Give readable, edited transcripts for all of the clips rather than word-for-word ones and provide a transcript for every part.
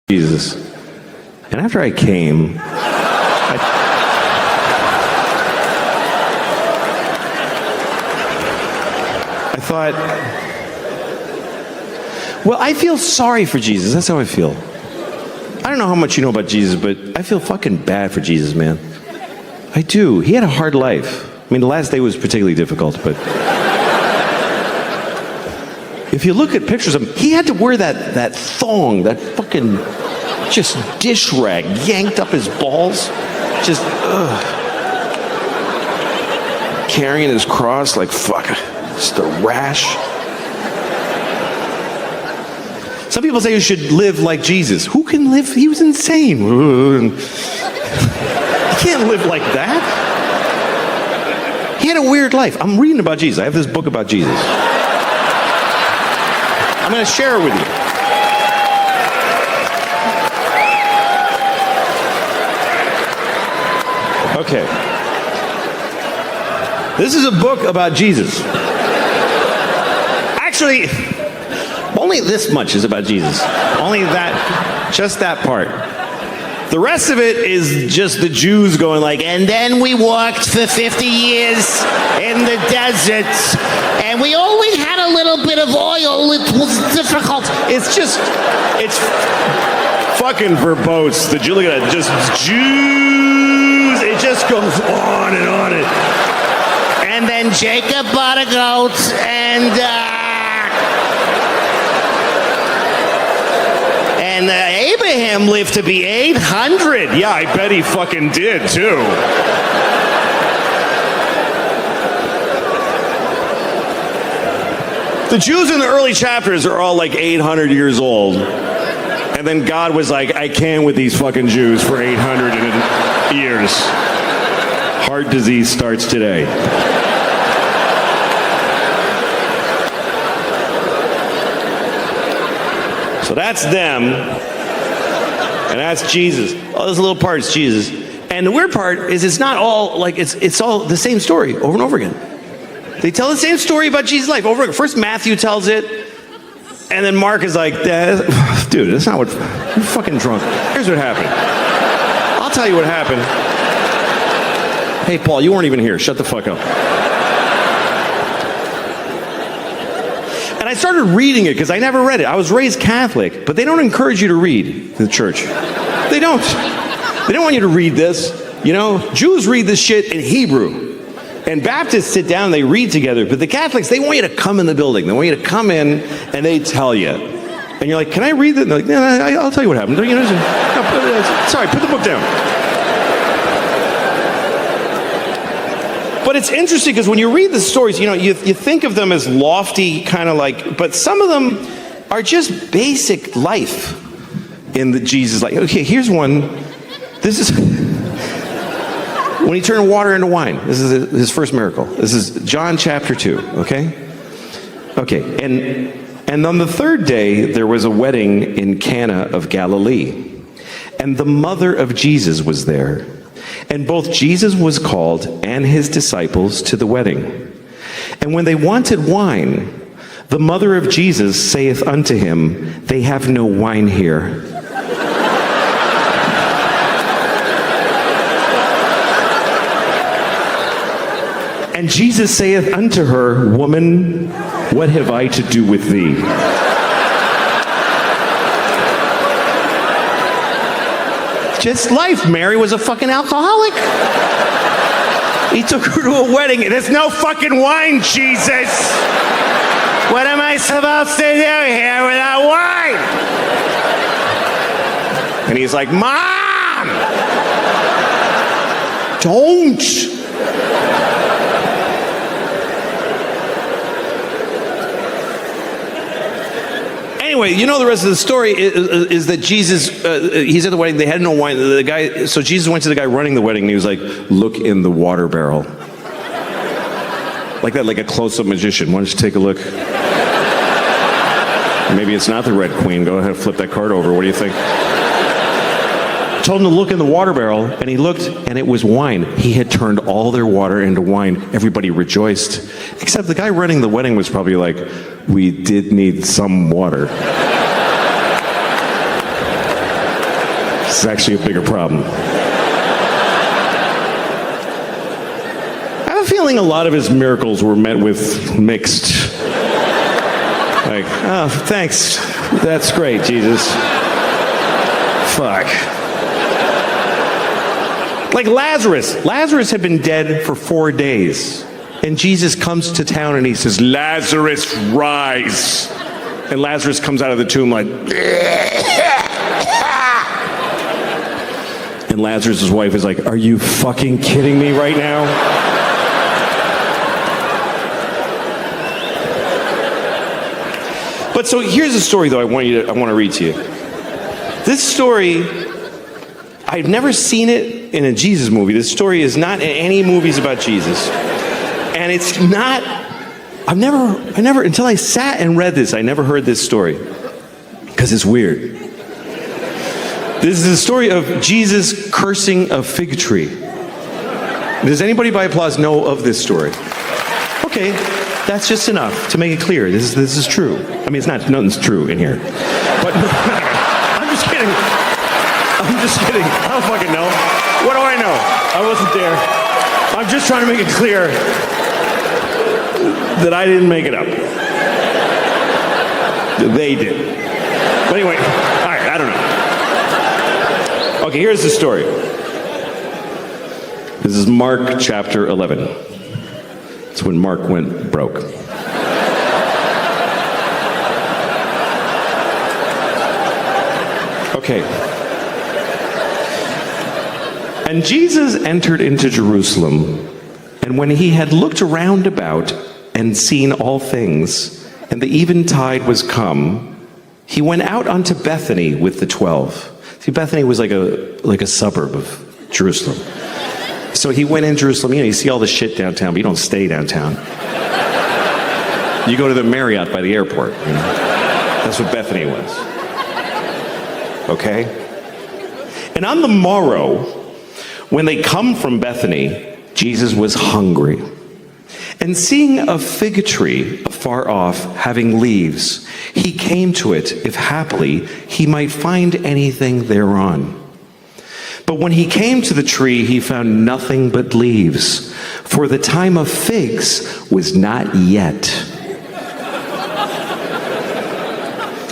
Jesus. And after I came, I thought, well, I feel sorry for Jesus. That's how I feel. I don't know how much you know about Jesus, but I feel fucking bad for Jesus, man. I do. He had a hard life. I mean, the last day was particularly difficult, but if you look at pictures of him, he had to wear that thong, that fucking just dish rag yanked up his balls. Just, carrying his cross like, fuck, just a rash. Some people say you should live like Jesus. Who can live? He was insane. You can't live like that. He had a weird life. I'm reading about Jesus. I have this book about Jesus. I'm going to share it with you. Okay. This is a book about Jesus. Actually, only this much is about Jesus. Only that, just that part. The rest of it is just the Jews going like, and then we walked for 50 years in the desert, and we only had a little bit of oil. It was difficult. It's fucking verbose. The Jew, look at that, just Jews. It just goes on and on. And then Jacob bought a goat, and Abraham lived to be 800. Yeah, I bet he fucking did, too. The Jews in the early chapters are all like 800 years old. And then God was like, I can with these fucking Jews for 800 years. Heart disease starts today. So that's them, and that's Jesus. All those little parts, Jesus. And the weird part is it's not all, like, it's all the same story over and over again. They tell the same story about Jesus' life over and over. First Matthew tells it, and then Mark is like, dude, that's not what, you're fucking drunk. Here's what happened. I'll tell you what happened. Hey, Paul, you weren't even here. Shut the fuck up. And I started reading it because I never read it. I was raised Catholic, but they don't encourage you to read in the church. They don't. They don't want you to read this. You know, Jews read this shit in Hebrew. And Baptists sit down and they read together. But the Catholics, they want you to come in the building. They want you to come in and they tell you. And you're like, can I read it? And they're like, no, I'll tell you what happened. You know, sorry, put the book down. But it's interesting because when you read the stories, you know, you think of them as lofty, kind of like, but some of them are just basic life in the Jesus life. Okay, here's one. This is when he turned water into wine. This is his first miracle. This is John chapter 2, okay? Okay, and on the third day, there was a wedding in Cana of Galilee, and the mother of Jesus was there. And both Jesus was called and his disciples to the wedding. And when they wanted wine, the mother of Jesus saith unto him, they have no wine here. And Jesus saith unto her, woman, what have I to do with thee? Just life. Mary was a fucking alcoholic. He took her to a wedding, and there's no fucking wine, Jesus. What am I supposed to do here without wine? And he's like, Mom! Don't! Anyway, you know the rest of the story is that Jesus, he's at the wedding, they had no wine. So Jesus went to the guy running the wedding, and he was like, look in the water barrel. Like that, like a close-up magician. Why don't you take a look? Maybe it's not the Red Queen. Go ahead and flip that card over. What do you think? Told him to look in the water barrel, and he looked, and it was wine. He had turned all their water into wine. Everybody rejoiced. Except the guy running the wedding was probably like, we did need some water. is actually a bigger problem. I have a feeling a lot of his miracles were met with mixed. Like, oh, thanks. That's great, Jesus. Fuck. Like Lazarus. Lazarus had been dead for 4 days. And Jesus comes to town and he says, Lazarus, rise. And Lazarus comes out of the tomb like, and Lazarus' wife is like, are you fucking kidding me right now? But so here's a story though I want to read to you. This story, I've never seen it in a Jesus movie. This story is not in any movies about Jesus. And it's not, I never, until I sat and read this, I never heard this story. Because it's weird. This is the story of Jesus cursing a fig tree. Does anybody by applause know of this story? Okay, that's just enough to make it clear. This is true. I mean, nothing's true in here. But I'm just kidding. I don't fucking know. What do I know? I wasn't there. I'm just trying to make it clear that I didn't make it up. They did. But anyway, all right, I don't know. Okay, here's the story. This is Mark chapter 11. It's when Mark went broke. Okay. And Jesus entered into Jerusalem, and when he had looked around about and seen all things, and the eventide was come, he went out unto Bethany with the 12. See, Bethany was like a suburb of Jerusalem. So he went in Jerusalem. You know, you see all the shit downtown, but you don't stay downtown. You go to the Marriott by the airport. You know? That's what Bethany was. Okay? And on the morrow, when they come from Bethany, Jesus was hungry. And seeing a fig tree afar off, having leaves, he came to it, if haply he might find anything thereon. But when he came to the tree, he found nothing but leaves, for the time of figs was not yet.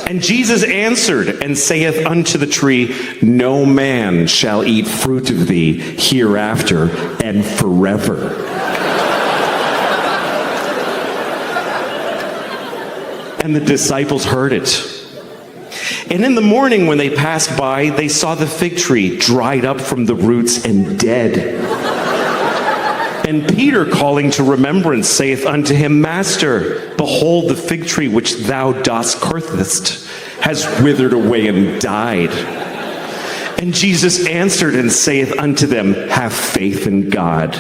And Jesus answered and saith unto the tree, no man shall eat fruit of thee hereafter and forever. And the disciples heard it. And in the morning when they passed by, they saw the fig tree dried up from the roots and dead. And Peter, calling to remembrance, saith unto him, Master, behold, the fig tree which thou dost cursest has withered away and died. And Jesus answered and saith unto them, have faith in God.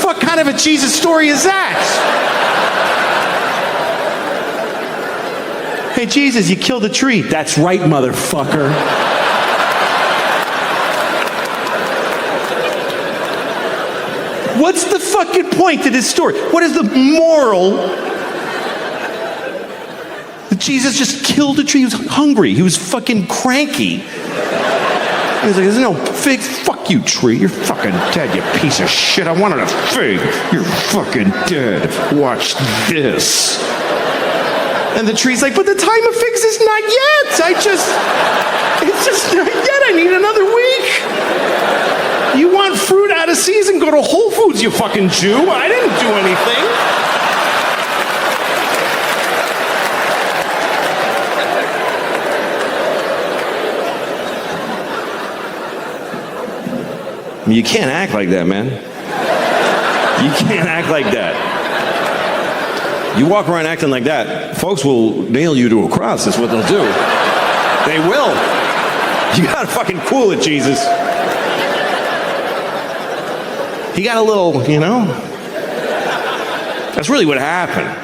What kind of a Jesus story is that? Hey, Jesus, you killed a tree. That's right, motherfucker. What's the fucking point to this story? What is the moral? That Jesus just killed a tree. He was hungry. He was fucking cranky. He was like, there's no fig. Fuck you, tree. You're fucking dead, you piece of shit. I wanted a fig. You're fucking dead. Watch this. And the tree's like, but the time of figs is not yet. It's just not yet. I need another week. You want fruit out of season? Go to Whole Foods, you fucking Jew. I didn't do anything. You can't act like that, man. You can't act like that. You walk around acting like that, folks will nail you to a cross. That's what they'll do. They will. You gotta fucking cool it, Jesus. He got a little, you know. That's really what happened.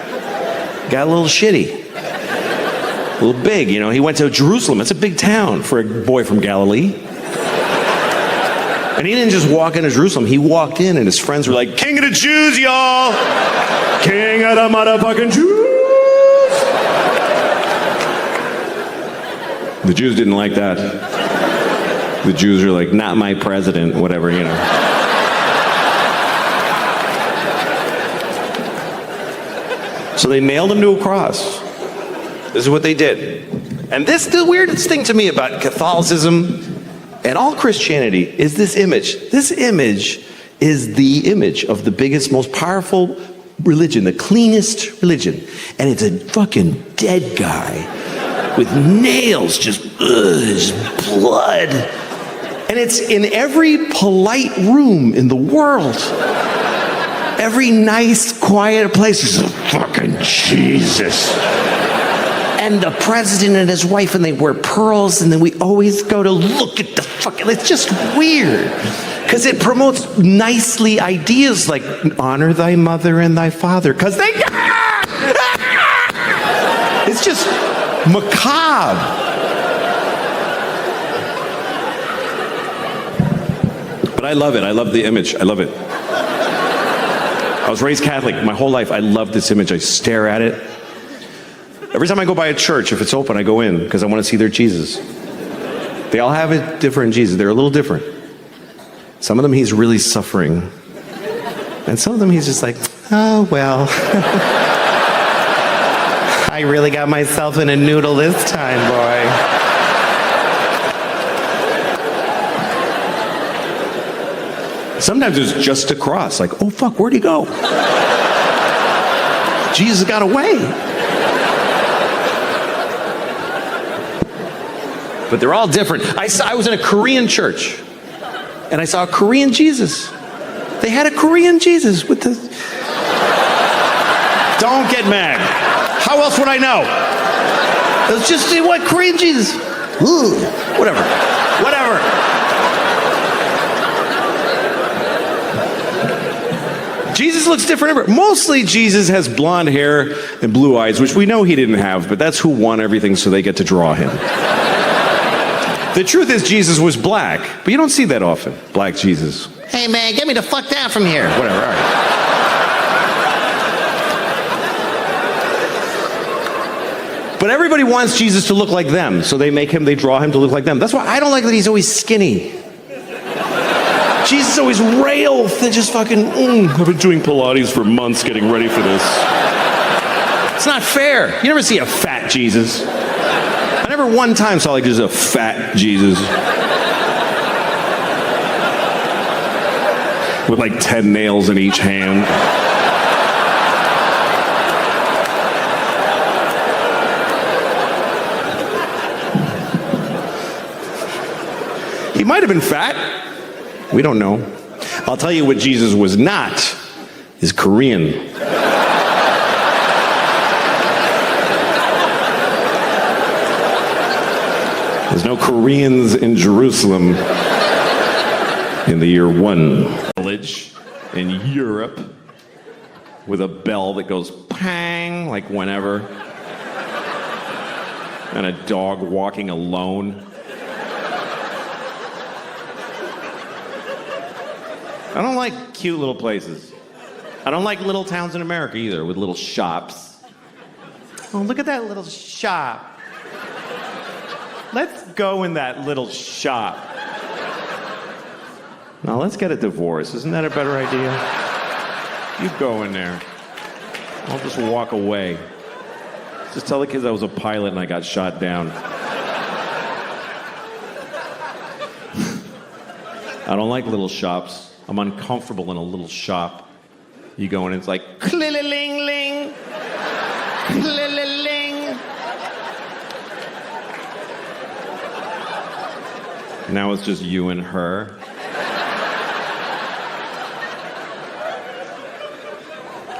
Got a little shitty. A little big, you know. He went to Jerusalem. It's a big town for a boy from Galilee. And he didn't just walk into Jerusalem. He walked in and his friends were like, King of the Jews, y'all! King of the motherfucking Jews! The Jews didn't like that. The Jews are like, not my president, whatever, you know. So they nailed him to a cross. This is what they did. And this, the weirdest thing to me about Catholicism and all Christianity is this image. This image is the image of the biggest, most powerful religion, the cleanest religion. And it's a fucking dead guy with nails, just blood. And it's in every polite room in the world. Every nice, quiet place is a fucking Jesus. And the president and his wife, and they wear pearls, and then we always go to look at the fucking, it's just weird. Because it promotes nicely ideas like honor thy mother and thy father. Because they, it's just macabre. But I love it. I love the image. I love it. I was raised Catholic my whole life. I love this image. I stare at it. Every time I go by a church, if it's open, I go in because I want to see their Jesus. They all have a different Jesus. They're a little different. Some of them he's really suffering. And some of them he's just like, oh, well. I really got myself in a noodle this time, boy. Sometimes it's just a cross, like, oh fuck, where'd he go? Jesus got away. But they're all different. I was in a Korean church, and I saw a Korean Jesus. They had a Korean Jesus with the... Don't get mad. How else would I know? It was just, what, Korean Jesus? Ooh, whatever. Jesus looks different everywhere. Mostly Jesus has blonde hair and blue eyes, which we know he didn't have, but that's who won everything, so they get to draw him. The truth is Jesus was black, but you don't see that often. Black Jesus. Hey man, get me the fuck down from here. Whatever, all right. But everybody wants Jesus to look like them, so they draw him to look like them. That's why I don't like that he's always skinny. Jesus always rails and just fucking, I've been doing Pilates for months getting ready for this. It's not fair. You never see a fat Jesus. I never one time saw like just a fat Jesus. With like 10 nails in each hand. He might have been fat. We don't know. I'll tell you what Jesus was not, is Korean. There's no Koreans in Jerusalem in the year 1. Village in Europe with a bell that goes pang, like whenever. And a dog walking alone. I don't like cute little places. I don't like little towns in America either, with little shops. Oh, look at that little shop. Let's go in that little shop. Now let's get a divorce. Isn't that a better idea? You go in there. I'll just walk away. Just tell the kids I was a pilot and I got shot down. I don't like little shops. I'm uncomfortable in a little shop. You go in and it's like, clill-a-ling-ling, clill-a-ling. Now it's just you and her.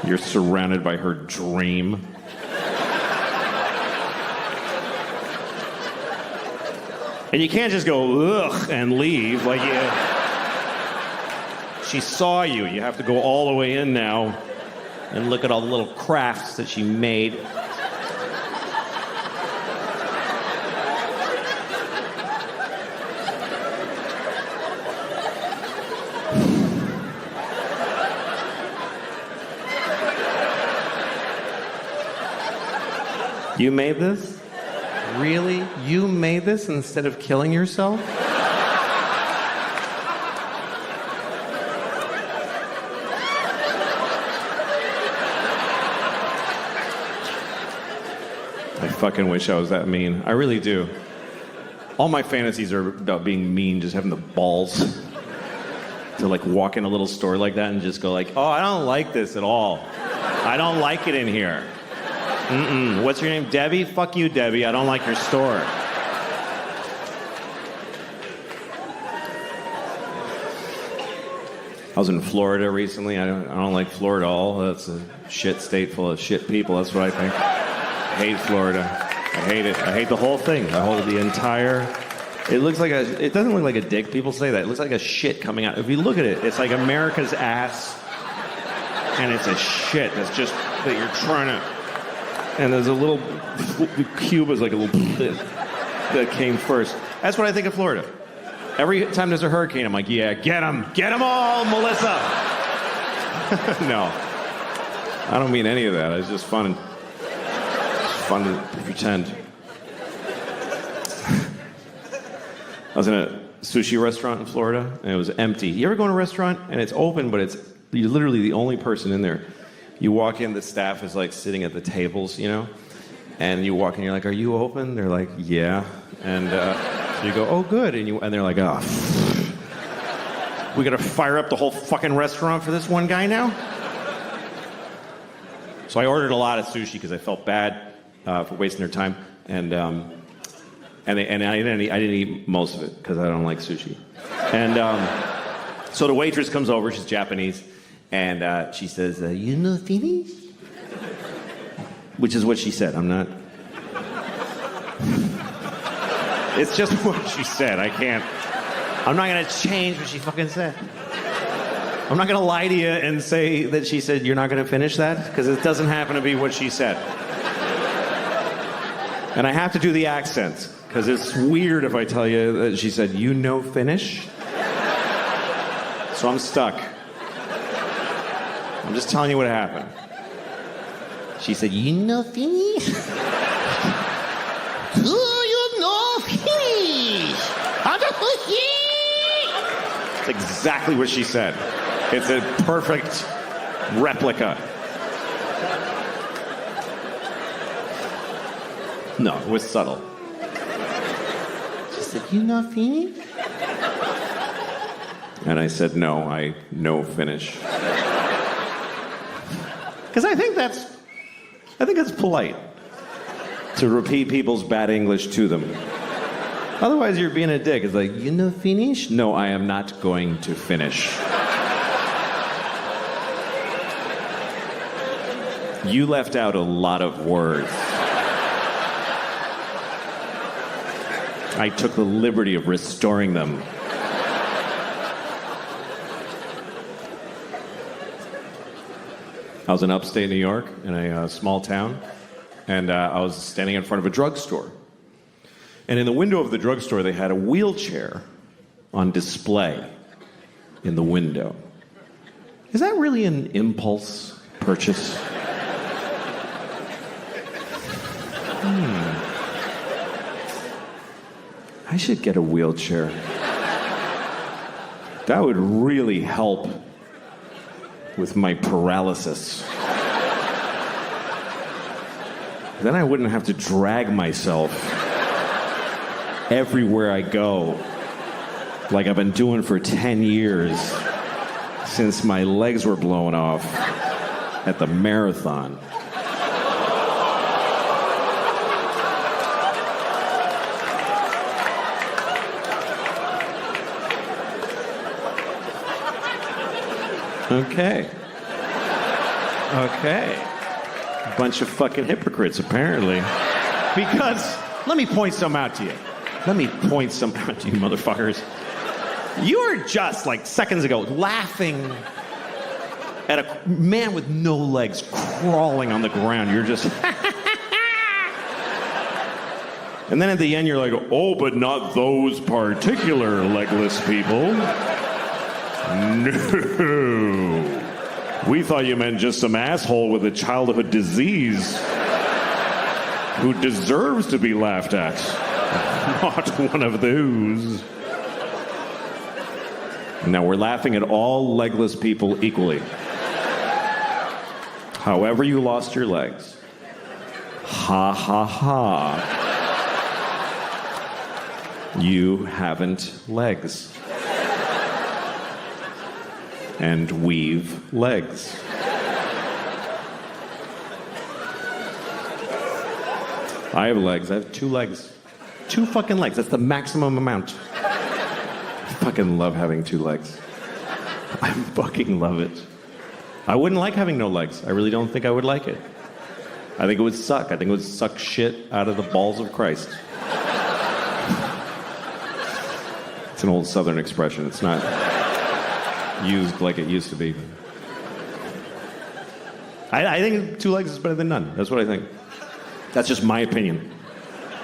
You're surrounded by her dream. And you can't just go, ugh, and leave. Like, she saw you. You have to go all the way in now and look at all the little crafts that she made. You made this? Really? You made this instead of killing yourself? I fucking wish I was that mean. I really do. All my fantasies are about being mean, just having the balls to like walk in a little store like that and just go like, oh, I don't like this at all. I don't like it in here. What's your name? Debbie? Fuck you, Debbie. I don't like your store. I was in Florida recently. I don't like Florida at all. That's a shit state full of shit people. That's what I think. I hate Florida. I hate it. I hate the whole thing. The entire... It doesn't look like a dick. People say that. It looks like a shit coming out. If you look at it, it's like America's ass. And it's a shit that's just, that you're trying to... And there's a little... Cuba's like a little... that came first. That's what I think of Florida. Every time there's a hurricane, I'm like, yeah, get them. Get them all, Melissa. No. I don't mean any of that. It's just fun. It's fun to pretend. I was in a sushi restaurant in Florida, and it was empty. You ever go to a restaurant, and it's open, but you're literally the only person in there. You walk in, the staff is like sitting at the tables, you know? And you walk in, you're like, are you open? They're like, yeah. And so you go, oh, good. And they're like, oh, we gotta fire up the whole fucking restaurant for this one guy now? So I ordered a lot of sushi because I felt bad for wasting their time. And I didn't eat most of it because I don't like sushi. And so the waitress comes over, she's Japanese, and she says, you know Finnish? Which is what she said. I'm not... It's just what she said. I'm not gonna change what she fucking said. I'm not gonna lie to you and say that she said, you're not gonna finish that? Because it doesn't happen to be what she said. And I have to do the accent. Because it's weird if I tell you that she said, you know Finnish? So I'm stuck. I'm just telling you what happened. She said, you know Finnish? Do you know Finnish? It's exactly what she said. It's a perfect replica. No, it was subtle. She said, you know Finnish? And I said, no, I know Finnish. Because I think that's polite to repeat people's bad English to them. Otherwise, you're being a dick. It's like, you know Finnish? No, I am not going to finish. You left out a lot of words. I took the liberty of restoring them. I was in upstate New York, in a small town, and I was standing in front of a drugstore. And in the window of the drugstore, they had a wheelchair on display in the window. Is that really an impulse purchase? I should get a wheelchair. That would really help with my paralysis. Then I wouldn't have to drag myself everywhere I go, like I've been doing for 10 years since my legs were blown off at the marathon. Okay. A bunch of fucking hypocrites, apparently. Because, let me point some out to you. Let me point some out to you, motherfuckers. You were just, like, seconds ago, laughing at a man with no legs crawling on the ground. You're just... And then at the end, you're like, oh, but not those particular legless people. No. We thought you meant just some asshole with a childhood disease. who deserves to be laughed at. Not one of those. Now, we're laughing at all legless people equally. However you lost your legs. Ha ha ha. You haven't legs. And we've legs. I have legs. I have 2 legs. 2 fucking legs. That's the maximum amount. I fucking love having 2 legs. I fucking love it. I wouldn't like having no legs. I really don't think I would like it. I think it would suck. I think it would suck shit out of the balls of Christ. It's an old Southern expression. It's not used like it used to be. I think 2 legs is better than none. That's what I think. That's just my opinion.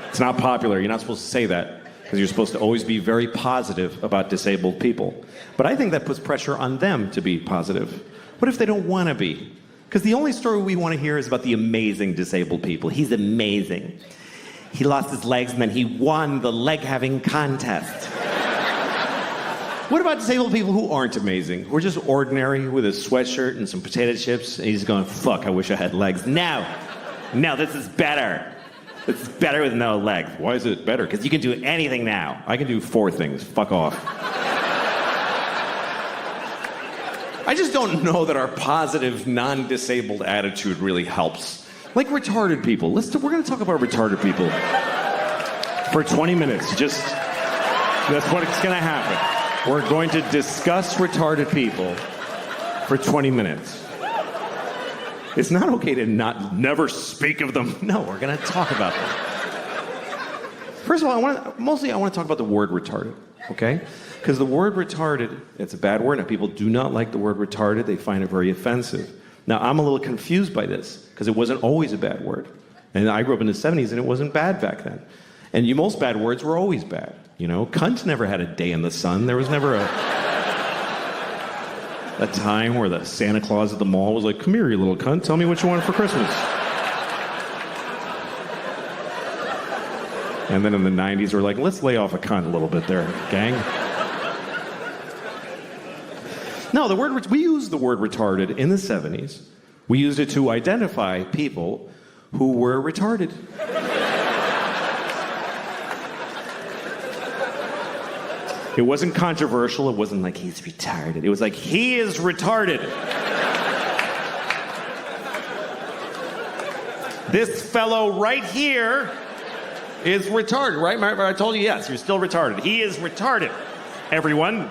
It's not popular. You're not supposed to say that because you're supposed to always be very positive about disabled people. But I think that puts pressure on them to be positive. What if they don't want to be? Because the only story we want to hear is about the amazing disabled people. He's amazing. He lost his legs and then he won the leg-having contest. What about disabled people who aren't amazing? Who are just ordinary with a sweatshirt and some potato chips, and he's going, fuck, I wish I had legs. No, this is better. This is better with no legs. Why is it better? Because you can do anything now. I can do 4 things. Fuck off. I just don't know that our positive, non-disabled attitude really helps. Like retarded people. We're going to talk about retarded people for 20 minutes. That's what's going to happen. We're going to discuss retarded people for 20 minutes. It's not okay to never speak of them. No, we're going to talk about them. First of all, I want to talk about the word retarded, okay? Because the word retarded, it's a bad word. Now, people do not like the word retarded. They find it very offensive. Now, I'm a little confused by this because it wasn't always a bad word. And I grew up in the 70s and it wasn't bad back then. And most bad words were always bad. You know, cunt never had a day in the sun. There was never a time where the Santa Claus at the mall was like, come here, you little cunt. Tell me what you want for Christmas. And then in the 90s, we're like, let's lay off a cunt a little bit there, gang. No, we used the word retarded in the 70s. We used it to identify people who were retarded. It wasn't controversial. It wasn't like he's retarded. It was like he is retarded. This fellow right here is retarded, right? I told you yes, you're still retarded. He is retarded, everyone.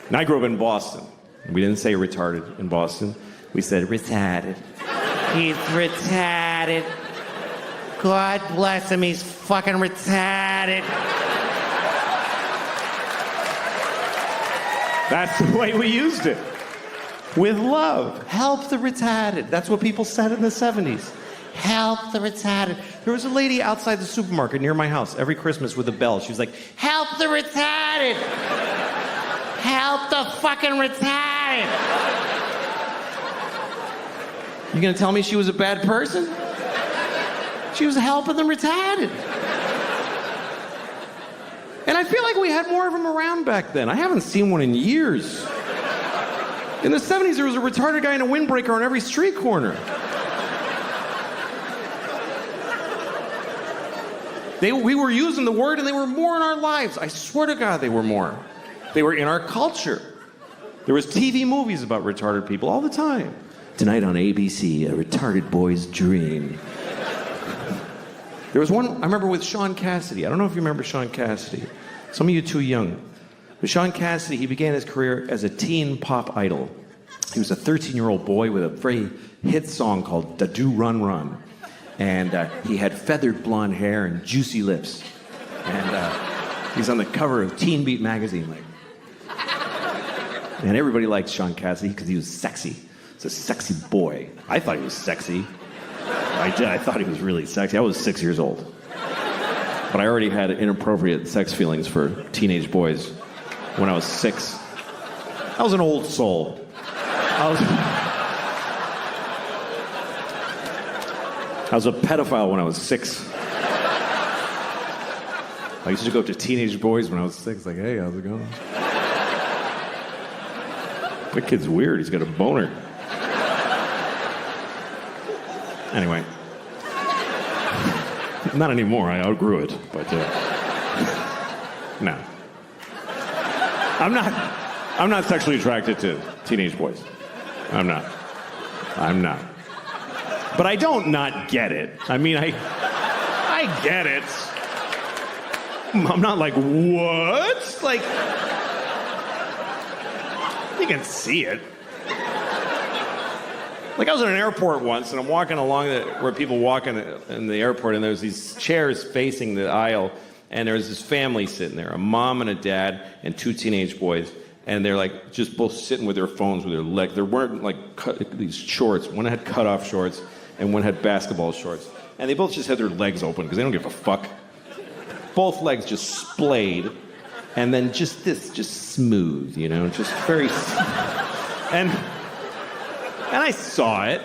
And I grew up in Boston. We didn't say retarded in Boston. We said retarded. He's retarded. God bless him, he's fucking retarded. That's the way we used it. With love. Help the retarded. That's what people said in the 70s. Help the retarded. There was a lady outside the supermarket near my house every Christmas with a bell. She was like, help the retarded. Help the fucking retarded. You gonna tell me she was a bad person? She was helping the retarded. And I feel like we had more of them around back then. I haven't seen one in years. In the 70s, there was a retarded guy in a windbreaker on every street corner. We were using the word and they were more in our lives. I swear to God, they were more. They were in our culture. There was TV movies about retarded people all the time. Tonight on ABC, a retarded boy's dream. There was one, I remember with Sean Cassidy. I don't know if you remember Sean Cassidy. Some of you too young. But Sean Cassidy, he began his career as a teen pop idol. He was a 13-year-old boy with a very hit song called Da Do Run Run. And he had feathered blonde hair and juicy lips. And he's on the cover of Teen Beat magazine. And everybody liked Sean Cassidy because he was sexy. He's a sexy boy. I thought he was sexy. I thought he was really sexy. I was 6 years old. But I already had inappropriate sex feelings for teenage boys when I was 6. I was an old soul. I was a pedophile when I was 6. I used to go up to teenage boys when I was 6, like, hey, how's it going? That kid's weird. He's got a boner. Anyway. Not anymore. I outgrew it. But, no. I'm not sexually attracted to teenage boys. I'm not. But I don't not get it. I mean, I get it. I'm not like, what? Like, you can see it. Like, I was in an airport once, and I'm walking along where people walk in the airport, and there's these chairs facing the aisle, and there's this family sitting there, a mom and a dad and 2 teenage boys, and they're like just both sitting with their phones with their legs. They're wearing like these shorts. One had cut-off shorts, and one had basketball shorts. And they both just had their legs open because they don't give a fuck. Both legs just splayed, and then just smooth, you know, just very and I saw it.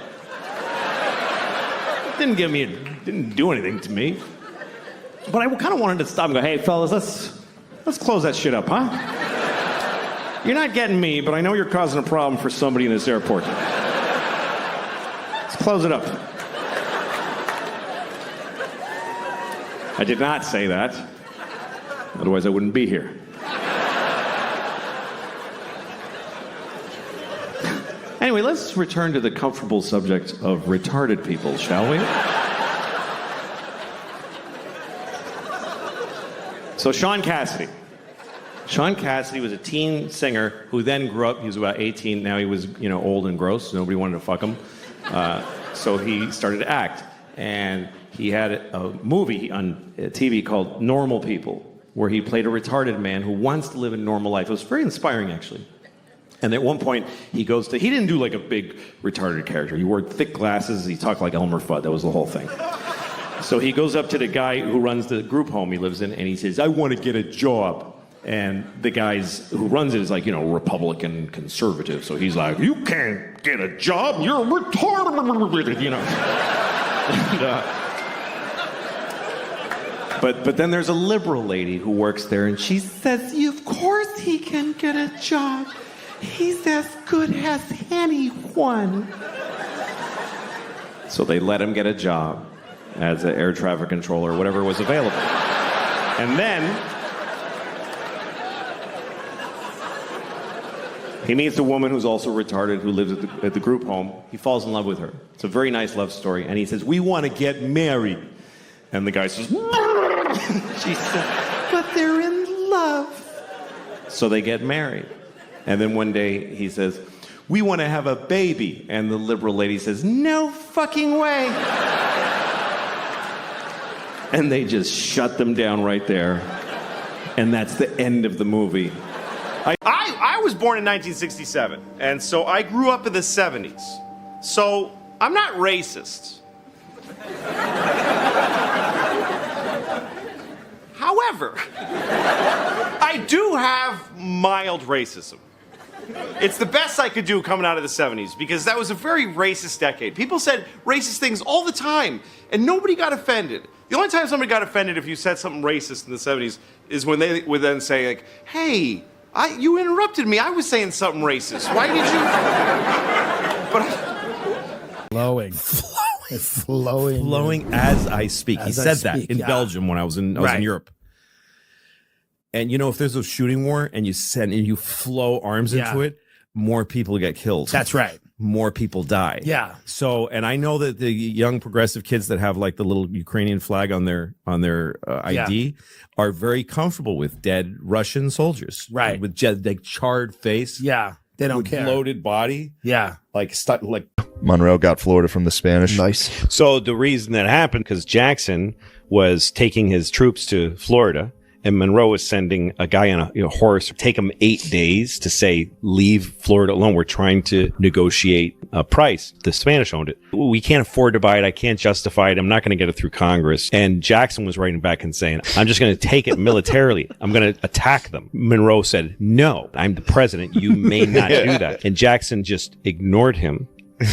It didn't do anything to me. But I kind of wanted to stop and go, hey, fellas, let's close that shit up, huh? You're not getting me, but I know you're causing a problem for somebody in this airport. Let's close it up. I did not say that. Otherwise, I wouldn't be here. Anyway, let's return to the comfortable subject of retarded people, shall we? So Sean Cassidy. Sean Cassidy was a teen singer who then grew up. He was about 18. Now he was, old and gross. Nobody wanted to fuck him. So he started to act. And he had a movie on TV called Normal People, where he played a retarded man who wants to live a normal life. It was very inspiring, actually. And at one point, he didn't do like a big retarded character. He wore thick glasses. He talked like Elmer Fudd. That was the whole thing. So he goes up to the guy who runs the group home he lives in, and he says, I want to get a job. And the guys who runs it is like, Republican conservative. So he's like, you can't get a job. You're retarded, And, but then there's a liberal lady who works there, and she says, of course he can get a job. He's as good as anyone. So they let him get a job as an air traffic controller, whatever was available. And then he meets a woman who's also retarded who lives at the group home. He falls in love with her. It's a very nice love story. And he says, we want to get married. And the guy says, she said, but they're in love. So they get married. And then one day he says, we want to have a baby. And the liberal lady says, no fucking way. And they just shut them down right there. And that's the end of the movie. I was born in 1967, and so I grew up in the 70s. So I'm not racist. However, I do have mild racism. It's the best I could do coming out of the 70s, because that was a very racist decade. People said racist things all the time, and nobody got offended. The only time somebody got offended if you said something racist in the 70s is when they would then say, like, hey, you interrupted me. I was saying something racist. Why did you... Flowing as I speak. He said that in Belgium when I was in Europe. And if there's a shooting war and you flow arms into it, more people get killed. That's right. More people die. Yeah. So, and I know that the young progressive kids that have like the little Ukrainian flag on their ID are very comfortable with dead Russian soldiers. Right. With like charred face. Yeah. They don't care. Bloated body. Yeah. Like Monroe got Florida from the Spanish. Nice. So the reason that happened, because Jackson was taking his troops to Florida, and Monroe was sending a guy on a horse. Take him 8 days to say, leave Florida alone. We're trying to negotiate a price. The Spanish owned it. We can't afford to buy it. I can't justify it. I'm not going to get it through Congress. And Jackson was writing back and saying, I'm just going to take it militarily. I'm going to attack them. Monroe said, no, I'm the president. You may not do that. And Jackson just ignored him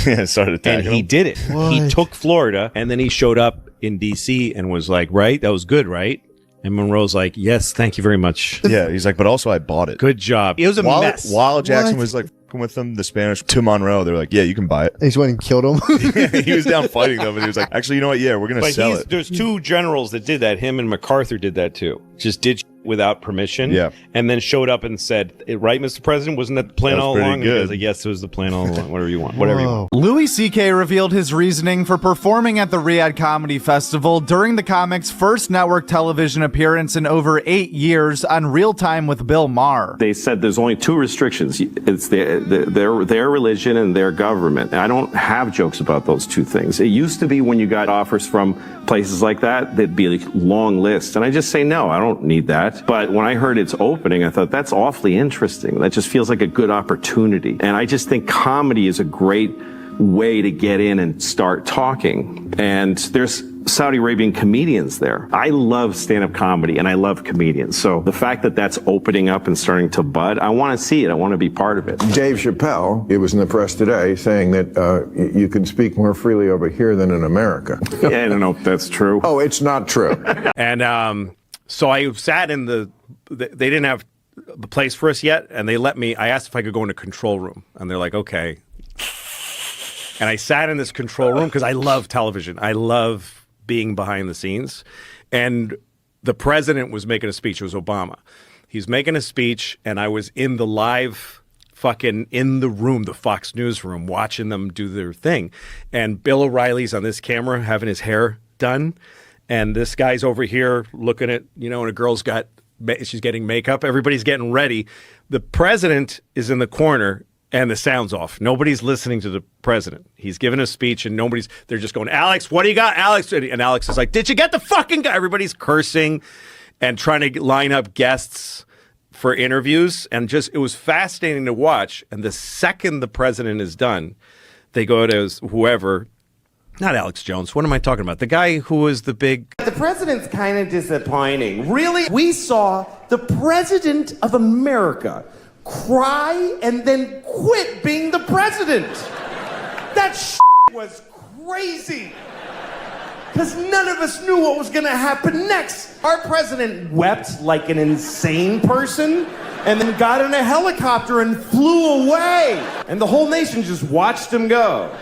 Yeah, started attacking And he him. did it. He took Florida, and then he showed up in D.C. and was like, right? That was good, right? And Monroe's like, yes, thank you very much. Yeah, he's like, but also I bought it. Good job. It was a mess. While Jackson was like fucking with them, the Spanish to Monroe, they're like, yeah, you can buy it. He just went and killed him. He was down fighting them, and he was like, actually, you know what? Yeah, we're gonna But sell it. there's two generals that did that. Him and MacArthur did that too. Just did without permission. Yeah. And then showed up and said, right, Mr. President, wasn't that the plan That was all pretty along? And he good. was like, yes, it was the plan all along. Whatever you want. Whatever you want. Louis C.K. revealed his reasoning for performing at the Riyadh Comedy Festival during the comic's first network television appearance in over 8 years on Real Time with Bill Maher. They said there's only two restrictions. It's their religion and their government. And I don't have jokes about those two things. It used to be when you got offers from places like that, there'd be a long list. And I just say, no, I don't need that. But when I heard it's opening, I thought that's awfully interesting. That just feels like a good opportunity. And I just think comedy is a great way to get in and start talking. And there's Saudi Arabian comedians there. I love stand-up comedy and I love comedians. So the fact that that's opening up and starting to bud, I want to see it. I want to be part of it. Dave Chappelle, it was in the press today, saying that you can speak more freely over here than in America. Yeah, I don't know if that's true. Oh, it's not true. And so I sat in they didn't have the place for us yet. And they let me, I asked if I could go in a control room. And they're like, okay. And I sat in this control room because I love television. I love being behind the scenes. And the president was making a speech. It was Obama. He's making a speech, and I was in the live fucking in the room, the Fox News room, watching them do their thing. And Bill O'Reilly's on this camera having his hair done. And this guy's over here looking at, and a girl's she's getting makeup. Everybody's getting ready. The president is in the corner. And the sound's off. Nobody's listening to the president. He's giving a speech and they're just going, Alex, what do you got, Alex? And Alex is like, did you get the fucking guy? Everybody's cursing and trying to line up guests for interviews. And it was fascinating to watch. And the second the president is done, they go to whoever, not Alex Jones. What am I talking about? The guy who was the big... The president's kind of disappointing. Really? We saw the president of America cry and then quit being the president. That was crazy. Because none of us knew what was going to happen next. Our president wept like an insane person and then got in a helicopter and flew away. And the whole nation just watched him go.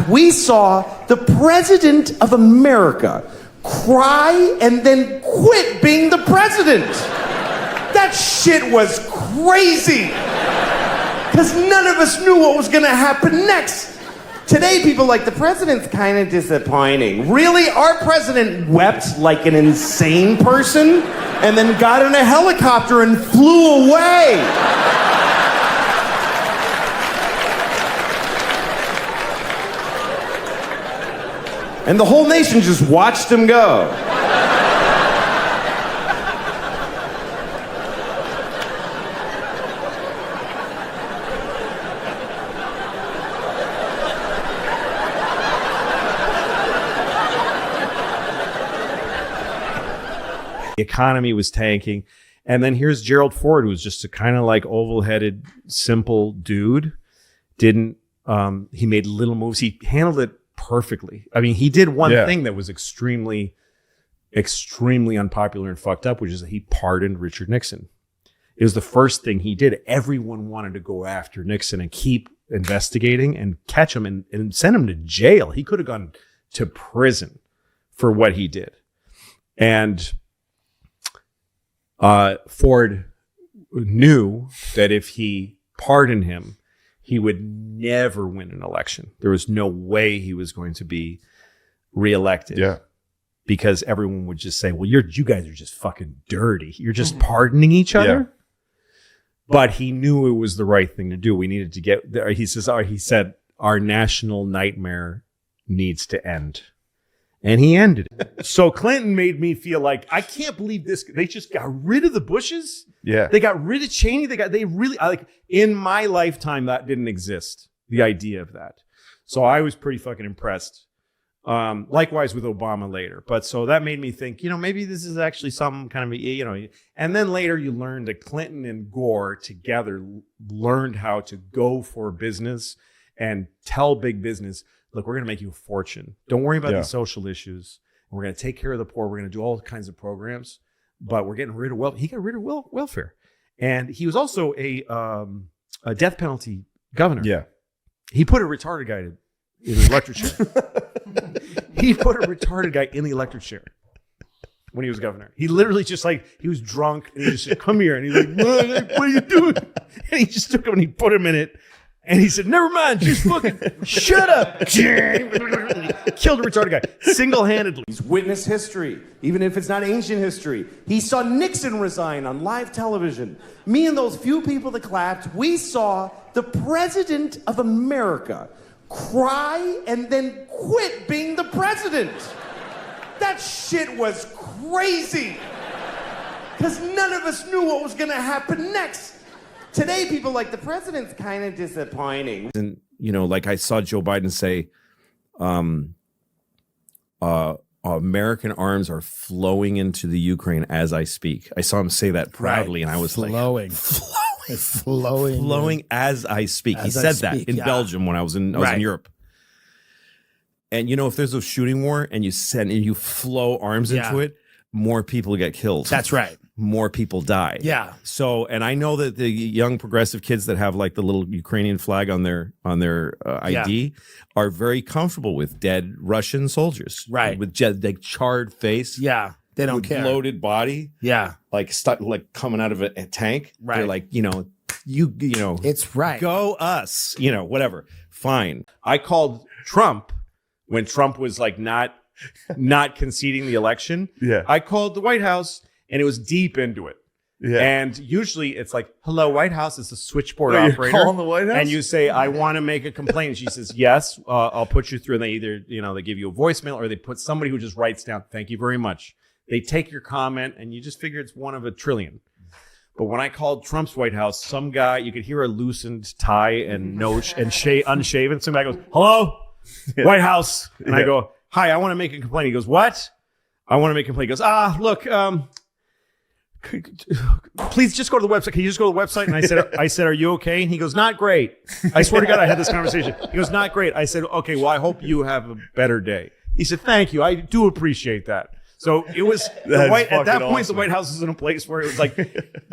We saw the president of America cry and then quit being the president. That shit was crazy. Because none of us knew what was going to happen next. Today, people like, the president's kind of disappointing. Really? Our president wept like an insane person and then got in a helicopter and flew away. And the whole nation just watched him go. The economy was tanking. And then here's Gerald Ford, who was just a kind of like oval-headed, simple dude. He made little moves. He handled it perfectly. I mean, he did one thing that was extremely, extremely unpopular and fucked up, which is that he pardoned Richard Nixon. It was the first thing he did. Everyone wanted to go after Nixon and keep investigating and catch him and send him to jail. He could have gone to prison for what he did. And Ford knew that if he pardoned him, he would never win an election. There was no way he was going to be reelected. Yeah. Because everyone would just say, well, you guys are just fucking dirty. You're just pardoning each other. Yeah. But he knew it was the right thing to do. We needed to get there. He said, our national nightmare needs to end. And he ended it. So Clinton made me feel like, I can't believe this. They just got rid of the Bushes. Yeah. They got rid of Cheney. In my lifetime, that didn't exist. The idea of that. So I was pretty fucking impressed Likewise with Obama later. But so that made me think, maybe this is actually some kind of, and then later you learned that Clinton and Gore together learned how to go for business and tell big business, look, we're going to make you a fortune. Don't worry about the social issues. We're going to take care of the poor. We're going to do all kinds of programs, but we're getting rid of welfare. He got rid of welfare. And he was also a death penalty governor. Yeah. He put a retarded guy in the electric chair. He put a retarded guy in the electric chair when he was governor. He literally just he was drunk and he just said, come here. And he's like, what are you doing? And he just took him and he put him in it. And he said, never mind, just fucking shut up. Killed a retarded guy single-handedly. He's witnessed history, even if it's not ancient history. He saw Nixon resign on live television. Me and those few people that clapped, we saw the president of America cry and then quit being the president. That shit was crazy. Because none of us knew what was going to happen next. Today, people the president's kind of disappointing. And, I saw Joe Biden say, American arms are flowing into the Ukraine as I speak. I saw him say that proudly, and I was flowing as I speak. He As I said speak, that in yeah. Belgium when I was in Europe. And if there's a shooting war and you flow arms into it, more people get killed. That's right. More people die. Yeah. So, and I know that the young progressive kids that have the little Ukrainian flag on their ID are very comfortable with dead Russian soldiers. Right. With charred face. Yeah. They don't with care. bloated body. Yeah. Stuck coming out of a tank. Right. They're like, It's right. go us, whatever. Fine. I called Trump when Trump was not conceding the election. Yeah. I called the White House and it was deep into it. Yeah. And usually it's hello, White House. It's a switchboard You're operator. calling the White House? And you say, I want to make a complaint. And she says, yes, I'll put you through. And they either, they give you a voicemail or they put somebody who just writes down, thank you very much. They take your comment and you just figure it's one of a trillion. But when I called Trump's White House, some guy, you could hear a loosened tie and unshaven. Some guy goes, hello, White House. And I go, hi, I want to make a complaint. He goes, what? I want to make a complaint. He goes, look, please just go to the website. Can you just go to the website? And I said, are you okay? And he goes, not great. I swear to God, I had this conversation. He goes, not great. I said, okay, well, I hope you have a better day. He said, thank you. I do appreciate that. So it was at that point, the White House was in a place where it was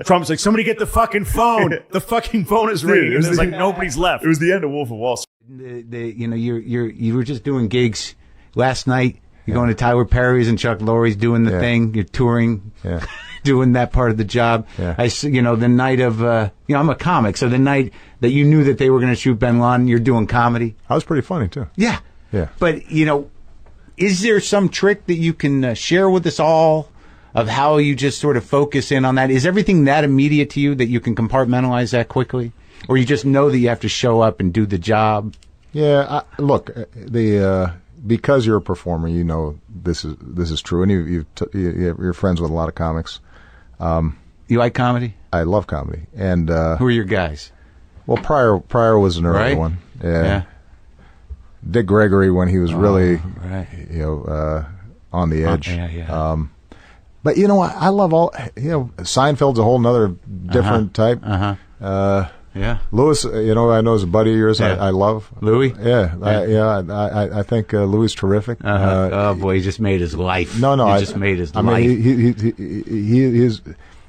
Trump's somebody get the fucking phone. The fucking phone is ringing. It was nobody's left. It was the end of Wolf of Wall Street. You were just doing gigs last night. You're going to Tyler Perry's and Chuck Lorre's doing the thing. You're touring, doing that part of the job. Yeah. The night of, I'm a comic, so the night that you knew that they were going to shoot Bin Laden, you're doing comedy. I was pretty funny, too. Yeah. Yeah. But, is there some trick that you can share with us all of how you just sort of focus in on that? Is everything that immediate to you that you can compartmentalize that quickly? Or you just know that you have to show up and do the job? Yeah, look, because you're a performer, this is true, and you're friends with a lot of comics. You like comedy? I love comedy, and Who are your guys? well, Pryor was an early Right? one. Yeah. Dick Gregory when he was really, right. on the edge. Yeah. But I love all. Seinfeld's a whole nother different type. Yeah. Louis, I know is a buddy of yours. Yeah. I love Louis? I think Louis is terrific. Oh boy, he just made his life. No, he just made his life. Mean,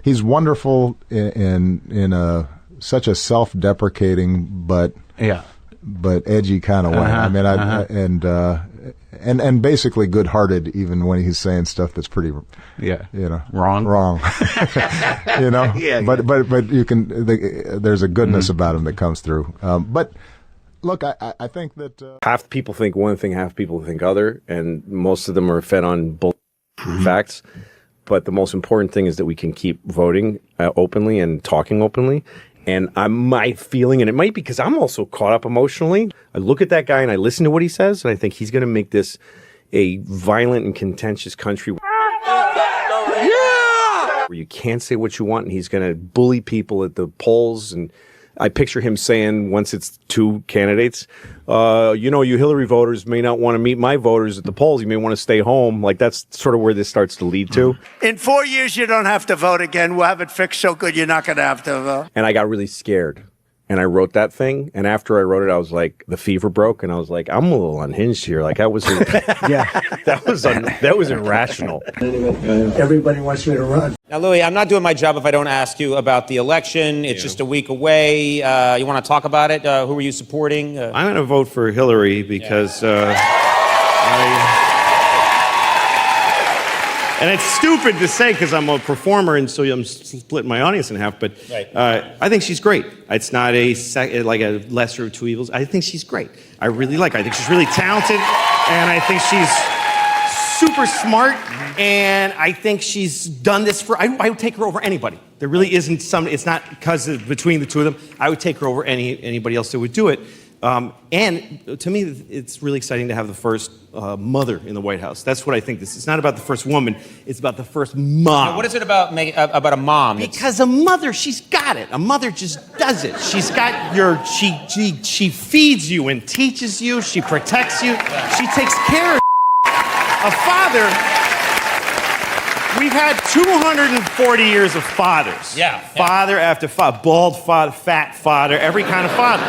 he's wonderful in such a self-deprecating but edgy kind of way. I mean, and basically good-hearted even when he's saying stuff that's pretty wrong. Yeah. But you can there's a goodness about him that comes through. But look, I think that Half people think one thing, half people think other, and most of them are fed on facts. But the most important thing is that we can keep voting openly and talking openly. And my feeling, and it might be because I'm also caught up emotionally, I look at that guy and I listen to what he says, and I think he's going to make this a violent and contentious country where you can't say what you want, and he's going to bully people at the polls. And I picture him saying, once it's two candidates, you Hillary voters may not want to meet my voters at the polls. You may want to stay home. Like, that's sort of where this starts to lead to. In 4 years, you don't have to vote again. We'll have it fixed so good you're not going to have to vote. And I got really scared. And I wrote that thing. And after I wrote it, I was like, the fever broke. And I was like, I'm a little unhinged here. Like, that was, that was irrational. Everybody wants me to run. Now, Louis, I'm not doing my job if I don't ask you about the election. It's just a week away. You want to talk about it? Who are you supporting? I'm going to vote for Hillary because and it's stupid to say because I'm a performer and so I'm splitting my audience in half, but I think she's great. It's not like a lesser of two evils. I think she's great. I really like her. I think she's really talented, and I think she's super smart, and I think she's done this for, I would take her over anybody. There really isn't it's not because between the two of them. I would take her over anybody else that would do it. And to me, it's really exciting to have the first mother in the White House. That's what I think this is. It's not about the first woman. It's about the first mom. Now, what is it about a mom? Because a mother, she's got it. A mother just does it. She's got she feeds you and teaches you. She protects you. She takes care of a father. We've had 240 years of fathers. Father after father. Bald father, fat father, every kind of father.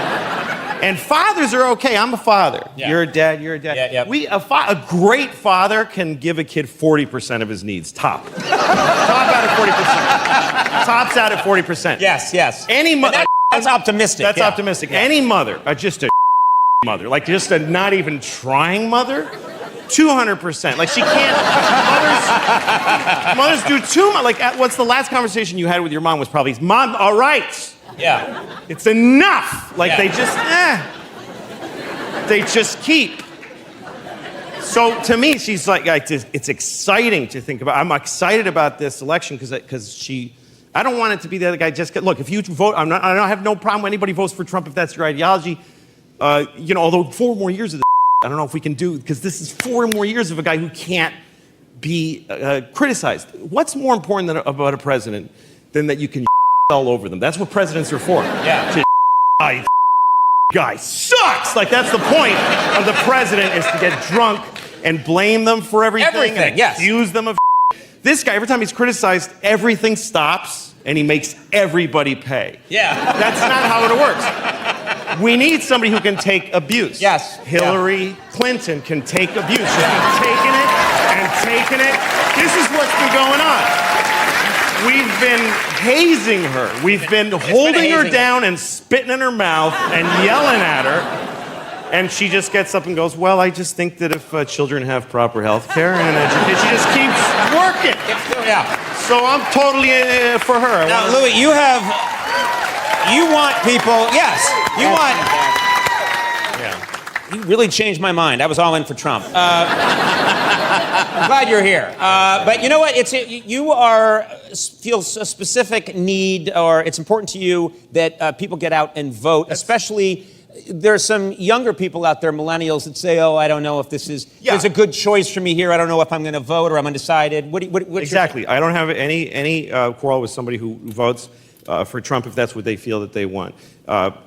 And fathers are okay. I'm a father. You're a dad. You're a dad. A great father can give a kid 40% of his needs. Top out at 40%. Tops out at 40%. Yes. Any mother. That's optimistic. That's optimistic. Any mother, just a mother, like just a not even trying mother, 200%. Like she can't. Mothers do too much. Like, what's the last conversation you had with your mom was probably, Mom, all right. It's enough. Like they just keep. So to me, she's like it's exciting to think about. I'm excited about this election because I don't want it to be the other guy. Look, if you vote, I don't have no problem when anybody votes for Trump if that's your ideology. Although 4 more years of I don't know if we can do, because this is 4 more years of a guy who can't be criticized. What's more important about a president than that you can all over them? That's what presidents are for. Guy sucks. Like, that's the point of the president, is to get drunk and blame them for everything. And accuse them of This guy, every time he's criticized, everything stops and he makes everybody pay. That's not how it works. We need somebody who can take abuse. Hillary Clinton can take abuse. She's been taking it and taking it. This is what's been going on. We've been hazing her. We've been holding her down and spitting in her mouth and yelling at her. And she just gets up and goes, well, I just think that if children have proper health care and education, she just keeps working. So I'm totally for her. Now, Louis, you want people, you really changed my mind. I was all in for Trump. I'm glad you're here. But you know what? You feel a specific need, or it's important to you that people get out and vote, especially there's some younger people out there, millennials, that say, oh, I don't know if this is, there's a good choice for me here. I don't know if I'm going to vote or I'm undecided. Exactly. I don't have any quarrel with somebody who votes for Trump if that's what they feel that they want. But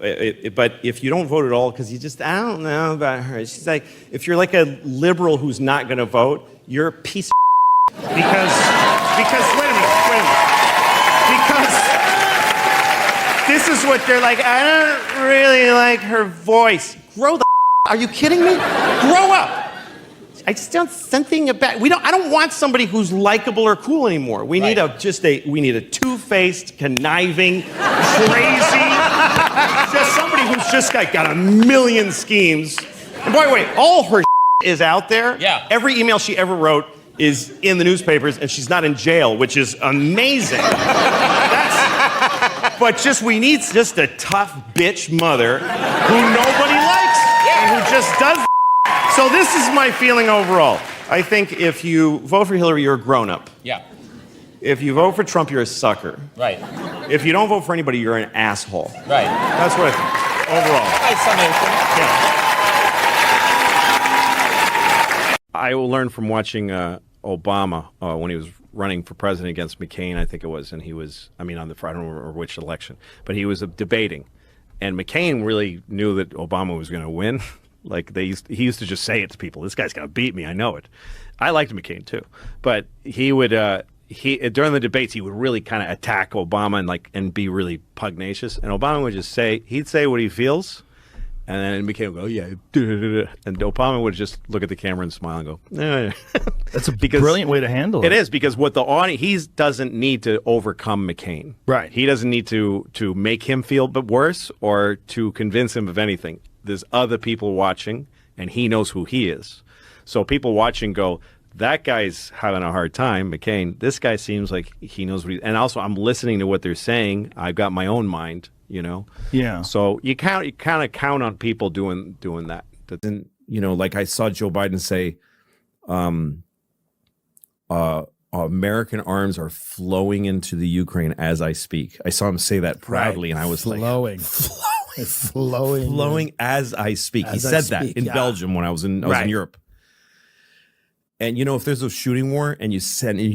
if you don't vote at all, because I don't know about her. She's like, if you're like a liberal who's not going to vote, you're a piece of because wait a minute. Because this is what they're like, I don't really like her voice. Grow the Are you kidding me? Grow up. I just don't something about I don't want somebody who's likable or cool anymore. We need a two-faced, conniving, crazy, just somebody who's just got a million schemes. And by the way, all her is out there. Every email she ever wrote is in the newspapers, and she's not in jail, which is amazing. But we need just a tough bitch mother who nobody likes, and who just does. So this is my feeling overall. I think if you vote for Hillary, you're a grown-up. If you vote for Trump, you're a sucker. If you don't vote for anybody, you're an asshole. That's what I think, overall. I will learn from watching Obama when he was running for president against McCain, I think it was, and he was, on the I don't remember which election, but he was debating. And McCain really knew that Obama was going to win. Like he used to just say it to people. This guy's going to beat me. I know it. I liked McCain too, but he would during the debates he would really kind of attack Obama and be really pugnacious. And Obama would just he'd say what he feels, and then McCain would go, yeah, and Obama would just look at the camera and smile and go, That's a brilliant way to handle it. It is, because what the audience, he doesn't need to overcome McCain. Right. He doesn't need to make him feel worse or to convince him of anything. There's other people watching, and he knows who he is. So people watching go, that guy's having a hard time, McCain. This guy seems like he knows what and also I'm listening to what they're saying. I've got my own mind, Yeah. So you kind of count on people doing that. And, like I saw Joe Biden say, American arms are flowing into the Ukraine as I speak. I saw him say that proudly, and I was flowing as I speak. He As I said that speak, in yeah. Belgium when I was in Europe. And if there's a shooting war and you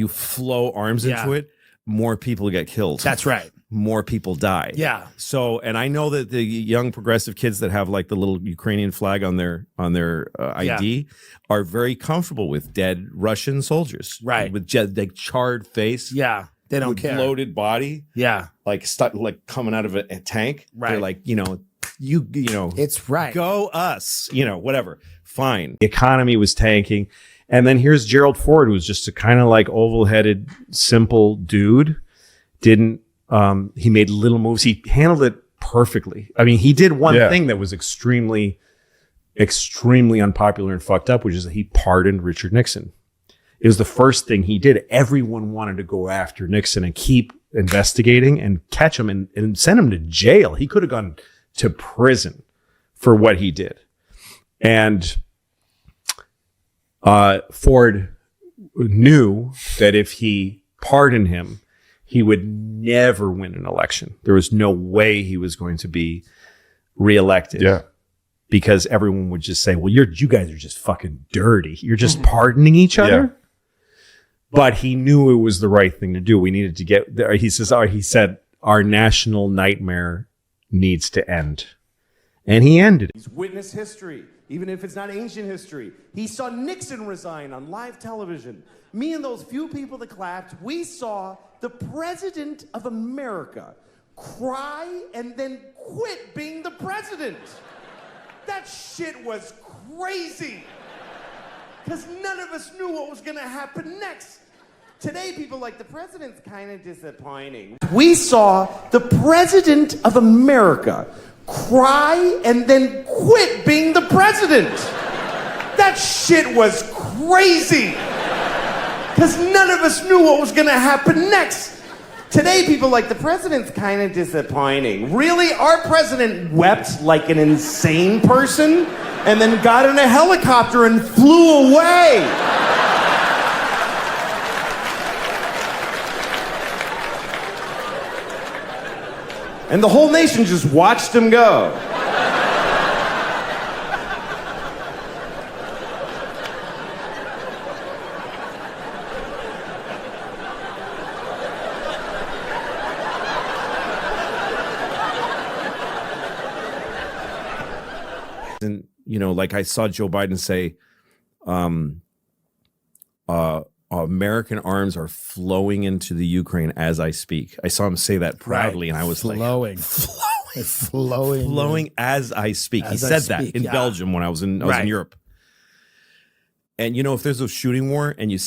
flow arms into it, more people get killed. That's right. More people die. Yeah. So, and I know that the young progressive kids that have like the little Ukrainian flag on their ID are very comfortable with dead Russian soldiers. Right. With like charred face. Yeah. They don't with care. bloated body. Yeah. Like coming out of a tank. Right. They're like, It's right. Go us, whatever. Fine. The economy was tanking. And then here's Gerald Ford, who's just a kind of like oval-headed, simple dude. He made little moves. He handled it perfectly. I mean, he did one thing that was extremely, extremely unpopular and fucked up, which is that he pardoned Richard Nixon. It was the first thing he did. Everyone wanted to go after Nixon and keep investigating and catch him and send him to jail. He could have gone to prison for what he did. And Ford knew that if he pardoned him, he would never win an election. There was no way he was going to be reelected. Yeah. Because everyone would just say, well, you guys are just fucking dirty. You're just pardoning each other. Yeah. But he knew it was the right thing to do. We needed to get there. He said, our national nightmare needs to end. And he ended it. He's witnessed history, even if it's not ancient history. He saw Nixon resign on live television. Me and those few people that clapped, we saw the president of America cry and then quit being the president. That shit was crazy. Because none of us knew what was going to happen next. Today, people like, the president's kind of disappointing. We saw the president of America cry and then quit being the president. That shit was crazy. Because none of us knew what was going to happen next. Today, people like, the president's kind of disappointing. Really? Our president wept like an insane person and then got in a helicopter and flew away. And the whole nation just watched him go. And, like I saw Joe Biden say, American arms are flowing into the Ukraine as I speak. I saw him say that proudly, and I was flowing as I speak. He As I said speak, that in yeah. Belgium when I was in Europe. And if there's a shooting war and you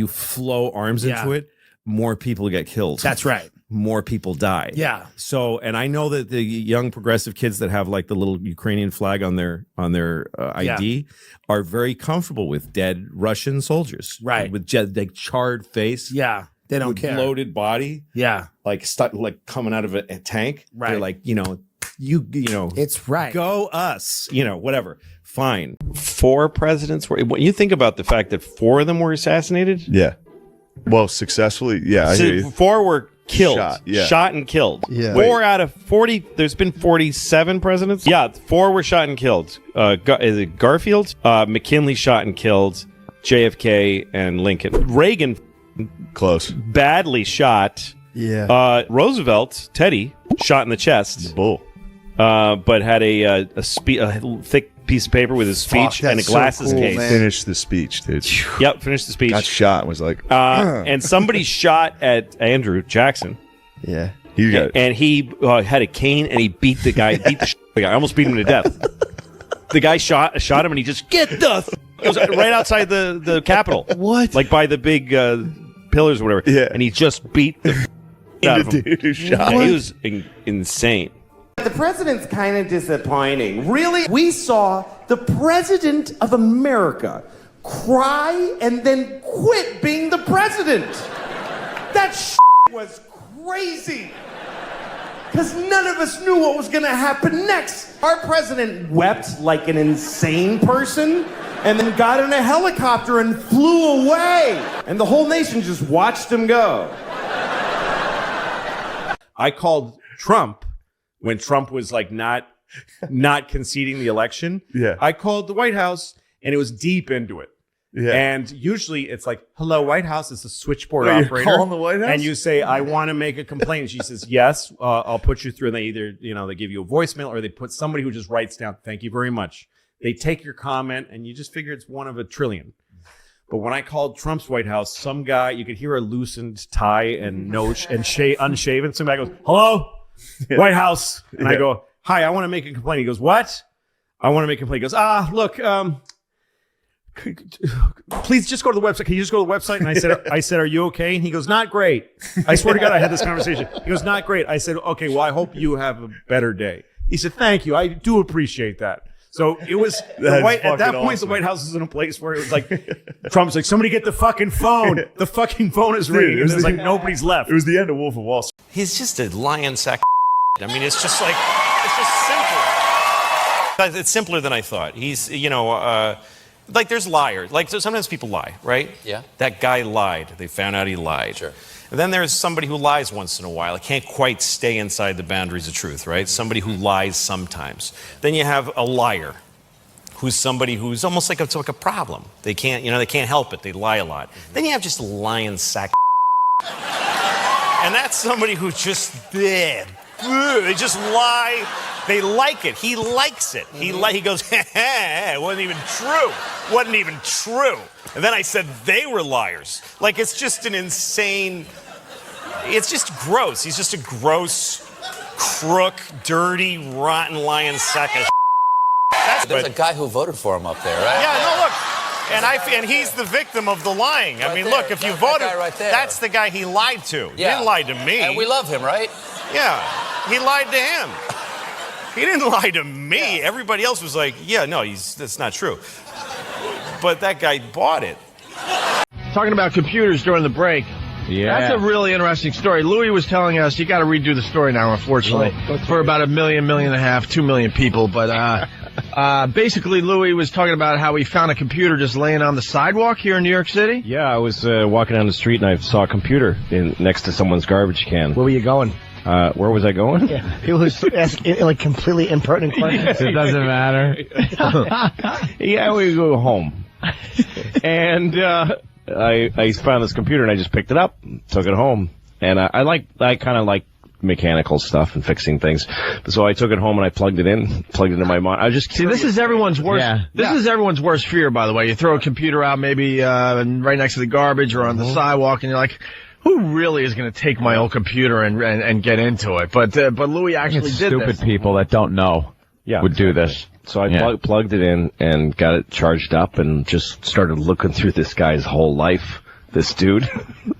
flow arms into it, more people get killed. That's right. More people die. Yeah. So, and I know that the young progressive kids that have like the little Ukrainian flag on their ID are very comfortable with dead Russian soldiers. Right. With like charred face. Yeah. They don't with care. bloated body. Yeah. Like coming out of a tank. Right. They're like, It's right. go us, whatever. Fine. 4 presidents were. When you think about the fact that 4 of them were assassinated. Yeah. Well, successfully. Yeah. I hear you. 4 were killed. Shot And killed. Yeah. 4 out of 40. There's been 47 presidents. Yeah. 4 were shot and killed. Is it Garfield? McKinley shot and killed. JFK and Lincoln. Reagan. Close. Badly shot. Yeah. Roosevelt, Teddy, shot in the chest. Bull. but had a thick piece of paper with his speech and a glasses case. Finished the speech, dude. Yep, finished the speech. Got shot and was like, and somebody shot at Andrew Jackson. yeah. You got it. And he had a cane and he beat the guy. Beat the guy. I almost beat him to death. The guy shot him and he just it was right outside the Capitol. What? Like by the big pillars or whatever. Yeah. And he just beat the out of him. Dude who shot. Yeah, he was insane. The president's kind of disappointing. Really? We saw the president of America cry and then quit being the president. That was crazy. Because none of us knew what was going to happen next. Our president wept like an insane person and then got in a helicopter and flew away. And the whole nation just watched him go. I called Trump when Trump was like not conceding the election. Yeah. I called the White House and it was deep into it. Yeah. And usually it's like, hello, White House. It's a switchboard Wait, you're operator. calling the White House? And you say, I want to make a complaint. And she says, yes, I'll put you through. And they either, they give you a voicemail or they put somebody who just writes down, thank you very much. They take your comment and you just figure it's one of a trillion. But when I called Trump's White House, some guy, you could hear a loosened tie and unshaven. Some guy goes, hello, White House. And I go, hi, I want to make a complaint. He goes, what? I want to make a complaint. He goes, look, please just go to the website. Can you just go to the website? And I said, are you okay? And he goes, not great. I swear to God, I had this conversation. He goes, not great. I said, okay, well, I hope you have a better day. He said, thank you. I do appreciate that. So it was at that point, the White House was in a place where it was like, Trump's like, somebody get the fucking phone. The fucking phone is ringing. It was like nobody's left. It was the end of Wolf of Wall Street. He's just a lion sack. I mean, it's just like, it's just simple. It's simpler than I thought. He's, like there's liars. Like so sometimes people lie, right? Yeah. That guy lied. They found out he lied. Sure. And then there's somebody who lies once in a while. It can't quite stay inside the boundaries of truth, right? Somebody who lies sometimes. Then you have a liar, who's somebody who's almost like it's like a problem. They can't, they can't help it. They lie a lot. Then you have just a lion sack. And that's somebody who just they just lie. They like it. He likes it. He goes, it wasn't even true. Wasn't even true. And then I said they were liars. Like it's just an insane. It's just gross. He's just a gross, crook, dirty, rotten lion sack of. There's a guy who voted for him up there, right? Yeah, no, look. And he's the victim of the lying. I mean, look, if you voted, that's the guy he lied to. He didn't lie to me. And we love him, right? Yeah, he lied to him. He didn't lie to me. Yeah. Everybody else was like, yeah, no, that's not true. But that guy bought it. Talking about computers during the break. Yeah. That's a really interesting story. Louis was telling us, you got to redo the story now, unfortunately, for about 1.5 million, 2 million people. But basically, Louis was talking about how he found a computer just laying on the sidewalk here in New York City. Yeah, I was walking down the street and I saw a computer next to someone's garbage can. Where were you going? Where was I going? Yeah, people who ask like completely impertinent questions. It doesn't matter. Yeah, we go home. And I found this computer and I just picked it up, took it home, and I kind of like mechanical stuff and fixing things. So I took it home and I plugged it into my monitor. I just see. This is everyone's worst. Yeah. This is everyone's worst fear, by the way. You throw a computer out, maybe right next to the garbage or on the sidewalk, and you're like, who really is going to take my old computer and get into it? But Louis actually did stupid this. People that don't know would do this. So I plugged it in and got it charged up and just started looking through this guy's whole life. This dude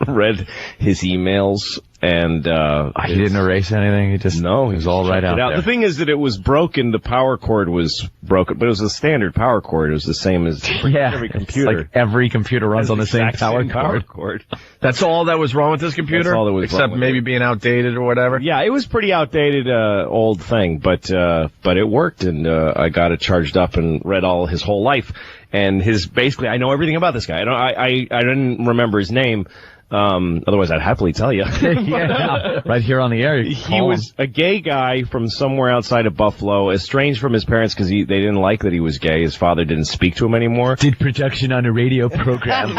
read his emails and he didn't erase anything. He just he was all right out there. The thing is that it was broken. The power cord was broken, but it was a standard power cord. It was the same as every computer. It's like every computer runs on the same power cord. That's all that was wrong with this computer? That's all that was except wrong maybe being outdated or whatever? Yeah, it was pretty outdated, old thing, but it worked, and I got it charged up and read all his whole life. And basically, I know everything about this guy. I didn't remember his name, Otherwise, I'd happily tell you. Yeah, right here on the air. He was a gay guy from somewhere outside of Buffalo, estranged from his parents because they didn't like that he was gay. His father didn't speak to him anymore. Did production on a radio program.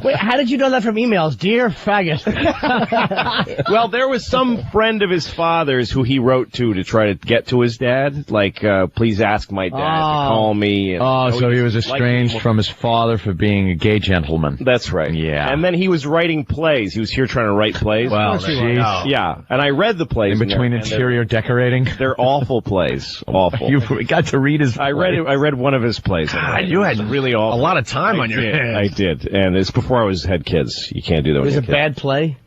Wait, how did you know that from emails? Dear faggot. Well, there was some friend of his father's who he wrote to try to get to his dad. Like, please ask my dad to call me. And, so he was estranged from his father for being a gay gentleman. That's right. Yeah. And then he was writing plays. He was here trying to write plays. Well, jeez. Yeah. And I read the plays. In between interior decorating? They're awful plays. Awful. You got to read his plays. I read one of his plays. You had really a lot of time on your hands. I did. And it's before I had kids. You can't do that It when was you're a bad play?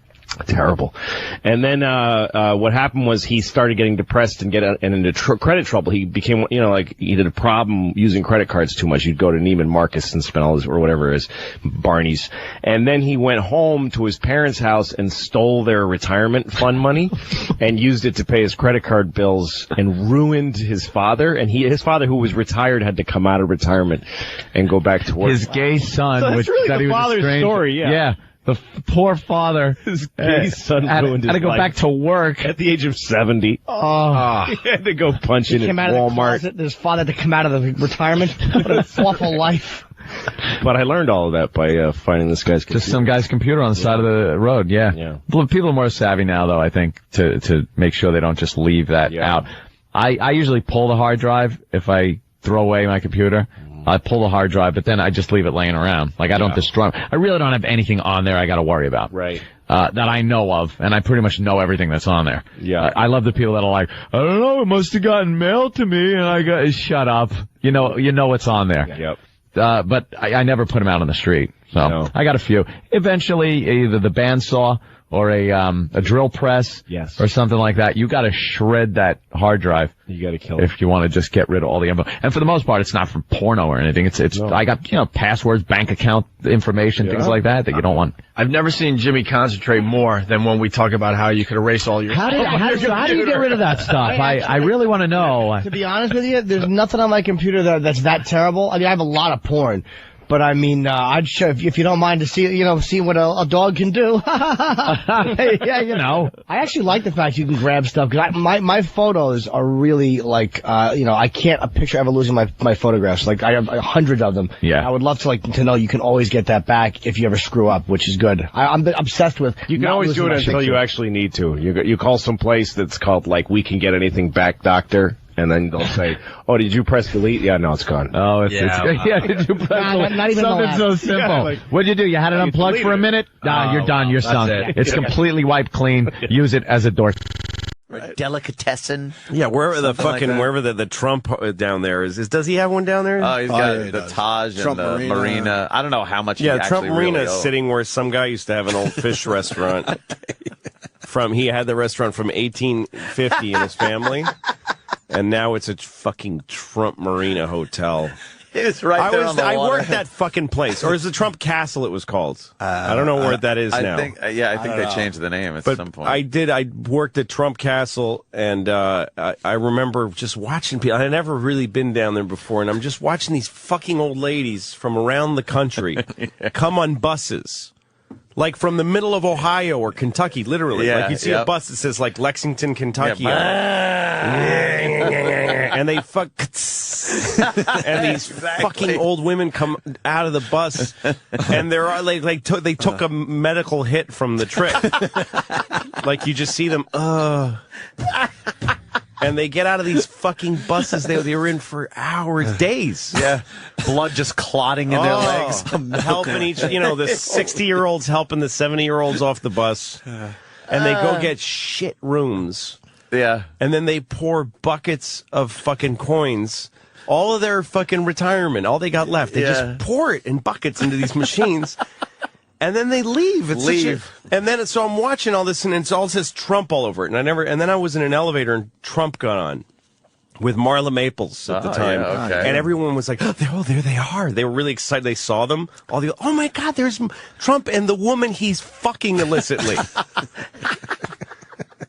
Terrible. And then what happened was he started getting depressed and into credit trouble. He became, like he had a problem using credit cards too much. He'd go to Neiman Marcus and spend all his, or whatever it is, Barney's. And then he went home to his parents' house and stole their retirement fund money and used it to pay his credit card bills and ruined his father. And his father, who was retired, had to come out of retirement and go back to work. His gay son, So that's really that the he was father's estranged. story, yeah. The poor father. His gay son ruined his had to go life. back to work At the age of 70. Oh. He had to go punch in He at came out of the Walmart. closet. His father had to come out of the retirement. What an awful life. But I learned all of that by finding this guy's computer. Just some guy's computer on the side of the road, yeah. Well, people are more savvy now, though, I think, to make sure they don't just leave that out. I usually pull the hard drive if I throw away my computer. I pull the hard drive, but then I just leave it laying around. Like, I don't destroy it. I really don't have anything on there I got to worry about. Right. That I know of, and I pretty much know everything that's on there. Yeah. I love the people that are like, I don't know, it must have gotten mailed to me, and I got, shut up. You know what's on there. Yep. But I never put them out on the street. So No. I got a few. Eventually, either the bandsaw or a drill press, or something like that. You got to shred that hard drive. You got to kill it if you want to just get rid of all the info. And for the most part, it's not from porno or anything. It's I got passwords, bank account information, things like that you don't want. I've never seen Jimmy concentrate more than when we talk about how you could erase all your. How do you get rid of that stuff? I really want to know. To be honest with you, there's nothing on my computer that's that terrible. I mean, I have a lot of porn. But I mean, I'd show if you don't mind to see what a dog can do. Yeah, I actually like the fact you can grab stuff because my photos are really like, I can't picture ever losing my photographs. Like I have 100 of them. Yeah. I would love to know you can always get that back if you ever screw up, which is good. I'm obsessed with. You can always do it until you actually need to. You call some place that's called like We Can Get Anything Back Doctor. And then they'll say, "Oh, did you press delete?" Yeah, no, it's gone. Oh, did you press delete? Not even something so simple. What'd you do? You had it unplugged for a minute? Nah, you're done. You're sunk. It's completely wiped clean. Use it as a door. Delicatessen. Yeah, wherever the Something like fucking that. wherever the Trump down there is does he have one down there? Oh, he's got the Taj Trump and the Marina. I don't know how much. Yeah, he Trump actually Marina really is owes. sitting where some guy used to have an old fish restaurant. He had the restaurant from 1850 in his family, and now it's a fucking Trump Marina hotel. It's right there on the I water. worked that fucking place, or is the Trump Castle? It was called. I don't know where that is now. I think they changed the name at But some point. I worked at Trump Castle, and I remember just watching people. I had never really been down there before, and I'm just watching these fucking old ladies from around the country come on buses. Like from the middle of Ohio or Kentucky, literally. Yeah, like you see a bus that says like Lexington, Kentucky on it. And they fuck and these fucking old women come out of the bus and they're they took a medical hit from the trip. Like you just see them and they get out of these fucking buses they were in for hours, days. Yeah. Blood just clotting in their legs. Helping each, the 60-year-olds helping the 70-year-olds off the bus. And they go get shit rooms. Yeah. And then they pour buckets of fucking coins. All of their fucking retirement, all they got left. They just pour it in buckets into these machines. And then they leave. And then so I'm watching all this, and it all says Trump all over it. And then I was in an elevator, and Trump got on with Marla Maples at the time. Yeah, okay. And everyone was like, oh, there they are. They were really excited. They saw them. Oh my God, there's Trump and the woman he's fucking illicitly.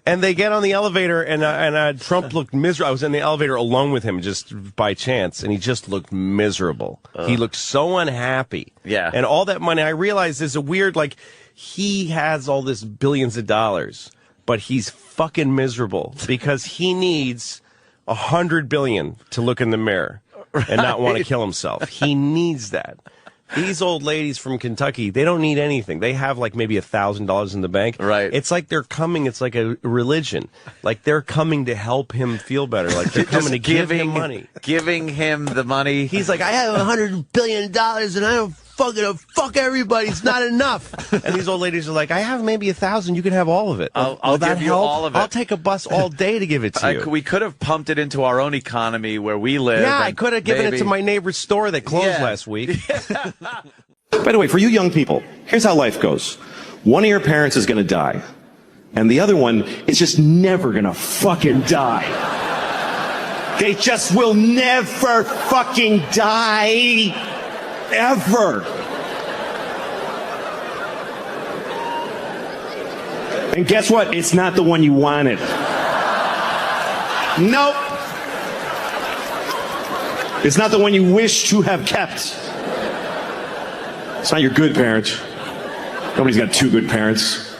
And they get on the elevator, and Trump looked miserable. I was in the elevator alone with him just by chance, and he just looked miserable. He looked so unhappy. Yeah. And all that money, I realized is a weird, like, he has all this billions of dollars, but he's fucking miserable because he needs 100 billion to look in the mirror and not want to kill himself. He needs that. These old ladies from Kentucky, they don't need anything. They have like maybe $1,000 in the bank. Right. It's like they're coming. It's like a religion. Like they're coming to help him feel better. Like they're coming to give him money. Giving him the money. He's like, I have $100 billion and I don't fuck everybody. It's not enough. And these old ladies are like, I have maybe 1,000. You can have all of it. I'll that give you help? all of it. I'll take a bus all day to give it to you. We could have pumped it into our own economy where we live. Yeah, I could have given it to my neighbor's store that closed last week. By the way, for you young people, here's how life goes. One of your parents is going to die, and the other one is just never going to fucking die. They just will never fucking die. Ever. And guess what? It's not the one you wanted. Nope. It's not the one you wish to have kept. It's not your good parent. Nobody's got two good parents.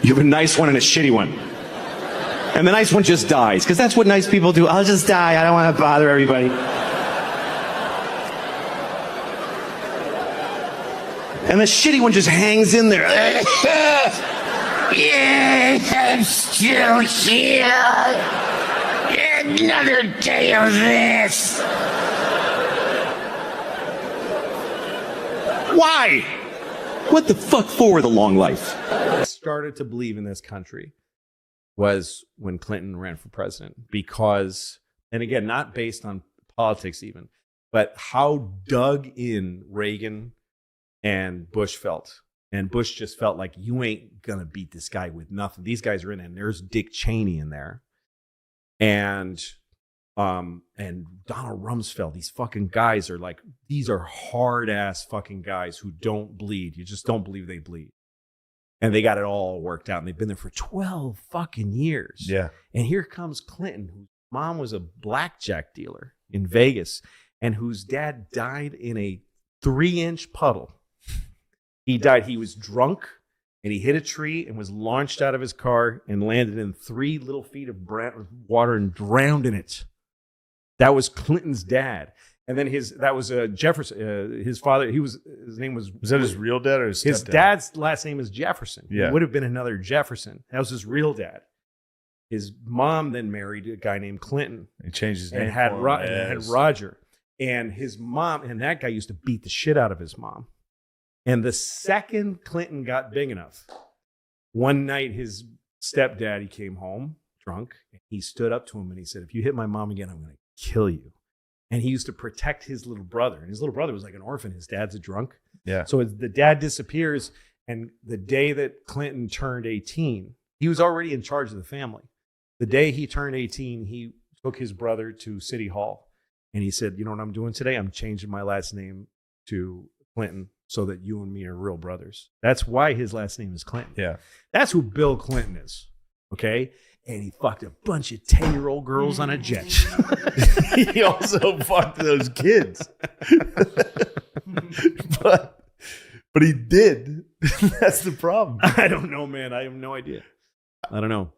You have a nice one and a shitty one. And the nice one just dies, because that's what nice people do. I'll just die. I don't want to bother everybody. And the shitty one just hangs in there. Yes, I'm still here. Another day of this. Why? What the fuck for the long life? I started to believe in this country was when Clinton ran for president, because, and again, not based on politics even, but how dug in Reagan and Bush felt. And Bush just felt like, you ain't gonna beat this guy with nothing. These guys are in, and there's Dick Cheney in there, and Donald Rumsfeld. These fucking guys are like, these are hard ass fucking guys who don't bleed. You just don't believe they bleed. And they got it all worked out, and they've been there for 12 fucking years. Yeah. And here comes Clinton, whose mom was a blackjack dealer in Vegas, and whose dad died in a 3-inch puddle. He died. He was drunk, and he hit a tree and was launched out of his car and landed in 3 little feet of water and drowned in it. That was Clinton's dad. And then that was Jefferson. His father, his name was that his real dad or his stepdad? His dad's last name is Jefferson. Yeah. It would have been another Jefferson. That was his real dad. His mom then married a guy named Clinton. He changed his name. And had Roger. And his mom, and that guy used to beat the shit out of his mom. And the second Clinton got big enough, one night his stepdaddy came home drunk. And he stood up to him and he said, if you hit my mom again, I'm going to kill you. And he used to protect his little brother. And his little brother was like an orphan. His dad's a drunk. Yeah. So the dad disappears. And the day that Clinton turned 18, he was already in charge of the family. The day he turned 18, he took his brother to City Hall. And he said, you know what I'm doing today? I'm changing my last name to Clinton so that you and me are real brothers. That's why his last name is Clinton. Yeah. That's who Bill Clinton is. Okay? And he fucked a bunch of 10-year-old girls on a jet. He also fucked those kids. but he did. That's the problem. I don't know, man. I have no idea. I don't know.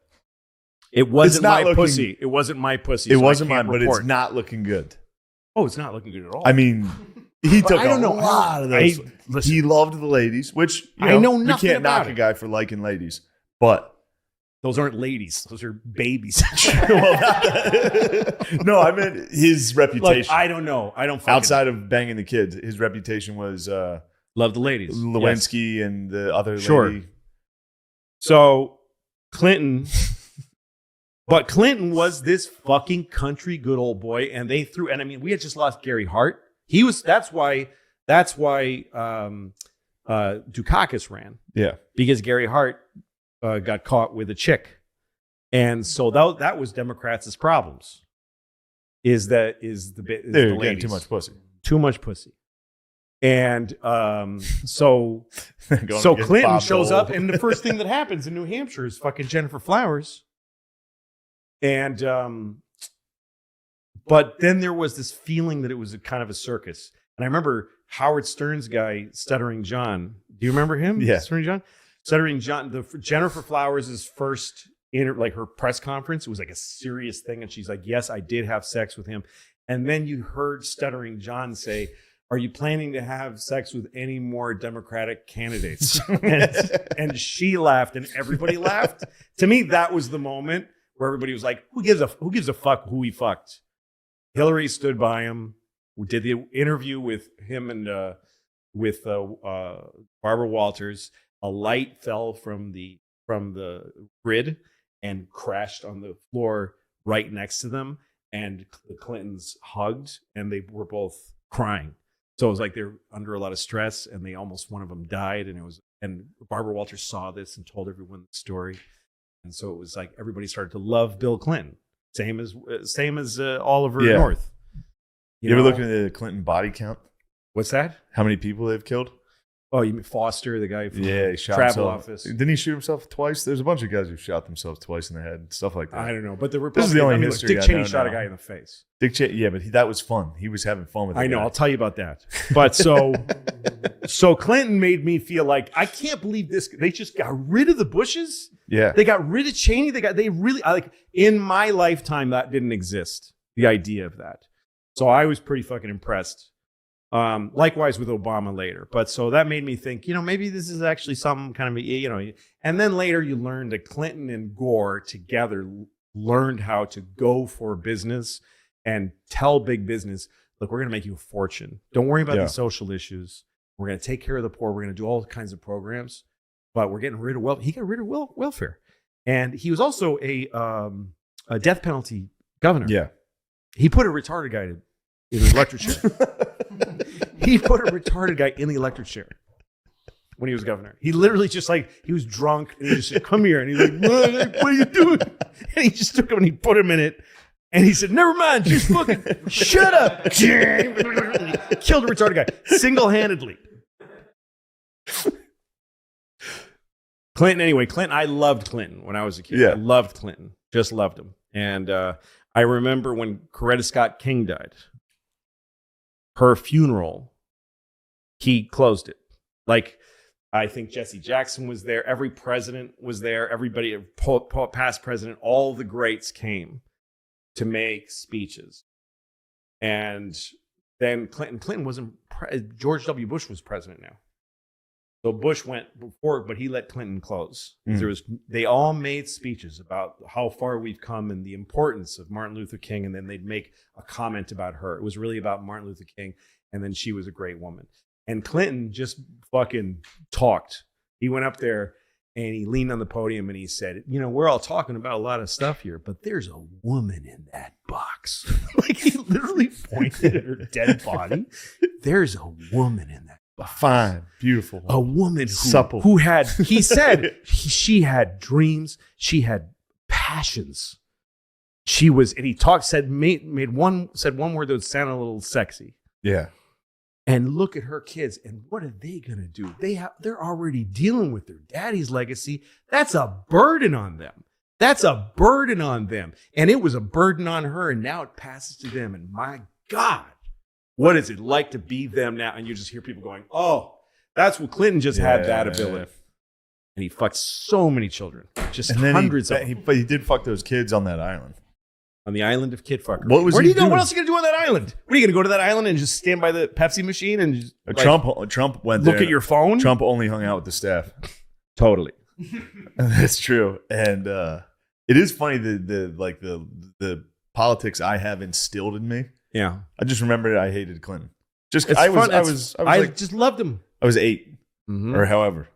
It wasn't my pussy. It wasn't my pussy. It so wasn't I mine, can't but report. it's not looking good. Oh, it's not looking good at all. I mean, he took I don't know. a lot of those. Listen, he loved the ladies, which I know you nothing can't about knock it. a guy for liking ladies, but those aren't ladies. Those are babies. no, I meant his reputation. Look, I don't know. I don't fucking outside of banging the kids, his reputation was love the ladies. Lewinsky and the other Sure. lady. So Clinton, but Clinton was this fucking country good old boy, and they threw. And I mean, we had just lost Gary Hart. He was. That's why Dukakis ran. Yeah, because Gary Hart got caught with a chick, and so that was Democrats' problems. They're The getting ladies. too much pussy. Too much pussy. And so Clinton Bob shows Dole. up, and the first thing that happens in New Hampshire is fucking Jennifer Flowers. And but then there was this feeling that it was a kind of a circus. And I remember Howard Stern's guy, Stuttering John. Do you remember him? Yeah. Stuttering John. Stuttering John. Jennifer Flowers' first her press conference. It was like a serious thing, and she's like, "Yes, I did have sex with him." And then you heard Stuttering John say, "Are you planning to have sex with any more Democratic candidates?" and she laughed, and everybody laughed. To me, that was the moment where everybody was like, "Who gives a fuck who he fucked?" Hillary stood by him. We did the interview with him and with Barbara Walters. A light fell from the grid and crashed on the floor right next to them. And the Clintons hugged, and they were both crying. So it was like they're under a lot of stress, and one of them died. And Barbara Walters saw this and told everyone the story. And so it was like everybody started to love Bill Clinton, same as Oliver North. You ever look at the Clinton body count? What's that? How many people they've killed? Oh, you mean Foster, the guy from he shot Travel himself. Office? Didn't he shoot himself twice? There's a bunch of guys who shot themselves twice in the head, stuff like that. I don't know, but the This is the only Republican, history Dick I Cheney know shot a now. guy in the face. Dick Cheney, yeah, but that was fun. He was having fun with it. I know. I'll tell you about that. But so Clinton made me feel like I can't believe this. They just got rid of the Bushes. Yeah. They got rid of Cheney. In my lifetime, that didn't exist. The idea of that. So I was pretty fucking impressed. Likewise with Obama later. But so that made me think, maybe this is actually some kind of, and then later you learned that Clinton and Gore together learned how to go for business and tell big business, look, we're going to make you a fortune. Don't worry about these social issues. We're going to take care of the poor. We're going to do all kinds of programs, but we're getting rid of welfare. He got rid of welfare. And he was also a death penalty governor. Yeah. He put a retarded guy in the electric chair. He put a retarded guy in the electric chair when he was governor. He literally he was drunk and he just said, "Come here." And he's like, "What are you doing?" And he just took him and he put him in it. And he said, "Never mind, just fucking shut up." Killed a retarded guy single-handedly. Clinton, I loved Clinton when I was a kid. Yeah. I loved Clinton. Just loved him. And I remember when Coretta Scott King died, her funeral, he closed it. I think Jesse Jackson was there. Every president was there. Everybody, past president, all the greats came to make speeches. And then Clinton wasn't, George W. Bush was president now. So Bush went before, but he let Clinton close. They all made speeches about how far we've come and the importance of Martin Luther King, and then they'd make a comment about her. It was really about Martin Luther King, and then she was a great woman. And Clinton just fucking talked. He went up there and he leaned on the podium and he said, we're all talking about a lot of stuff here, but there's a woman in that box. He literally pointed at her dead body. There's a woman in that. Fine, beautiful. A woman supple. He said she had dreams. She had passions. She was, and he said one word that sounded a little sexy. Yeah. And look at her kids, and what are they going to do? They're already dealing with their daddy's legacy. That's a burden on them. And it was a burden on her, and now it passes to them. And my God, what is it like to be them now? And you just hear people going, "Oh, that's what Clinton just had that ability." And he fucked so many children, just hundreds of them. But he did fuck those kids on that island. On the island of Kid Fucker. What was Where he do you go? doing? What else are you gonna do on that island? What are you gonna go to that island and just stand by the Pepsi machine and just, Trump went there. look at your phone? Trump only hung out with the staff. Totally. That's true. And it is funny the politics I have instilled in me. Yeah. I just remembered I hated Clinton. I just loved him. I was 8 or however.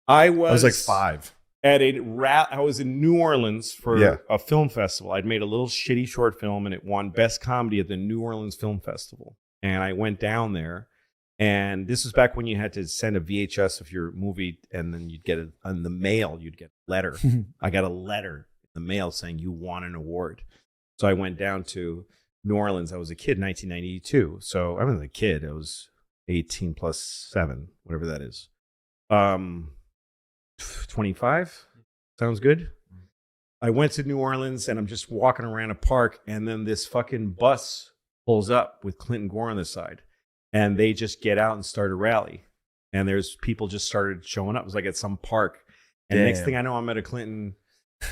I I was was like 5. I was in New Orleans for a film festival. I'd made a little shitty short film and it won Best Comedy at the New Orleans Film Festival. And I went down there, and this was back when you had to send a VHS of your movie, and then you'd get it on the mail. You'd get a letter. I got a letter in the mail saying you won an award. So I went down to New Orleans. I was a kid in 1992. So I wasn't a kid. I was 18 plus 7, whatever that is. 25? Sounds good. I went to New Orleans and I'm just walking around a park, and then this fucking bus pulls up with Clinton Gore on the side, and they just get out and start a rally. And there's people just started showing up. It was like at some park. And next thing I know, I'm at a Clinton,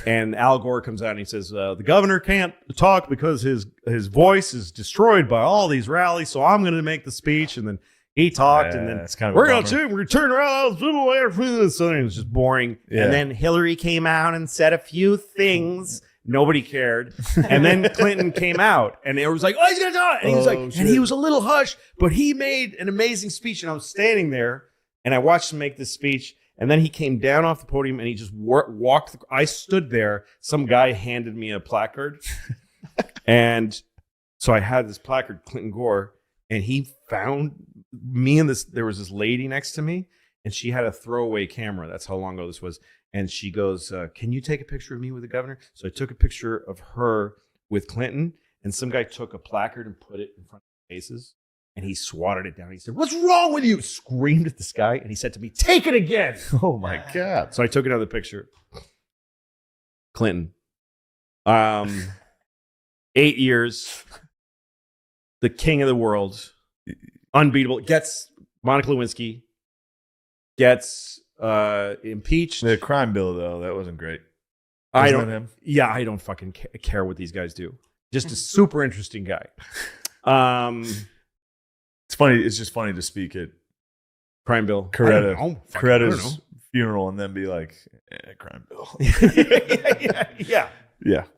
and Al Gore comes out and he says, the governor can't talk because his voice is destroyed by all these rallies, so I'm going to make the speech. And then he talked, and then it's kind of we're going to turn around. So it was just boring. Yeah. And then Hillary came out and said a few things. Nobody cared. And then Clinton came out, and it was like, oh, he's going to talk. And he was like, and he was a little hushed, but he made an amazing speech. And I was standing there, and I watched him make this speech. And then he came down off the podium, and he just walked. I stood there. Some guy handed me a placard. And so I had this placard, Clinton Gore, and he found me and there was this lady next to me, and she had a throwaway camera. That's how long ago this was. And she goes, can you take a picture of me with the governor? So I took a picture of her with Clinton, and some guy took a placard and put it in front of their faces, and he swatted it down. He said, what's wrong with you? Screamed at this guy, and he said to me, take it again. Oh my God. So I took another picture. Clinton. 8 years. The king of the world. Unbeatable. Gets Monica Lewinsky. Gets impeached. The crime bill, though, that wasn't great. I Wasn't don't. that him? Yeah, I don't fucking care what these guys do. Just a super interesting guy. It's funny. It's just funny to speak at crime bill. Coretta's funeral and then be like, crime bill. Yeah.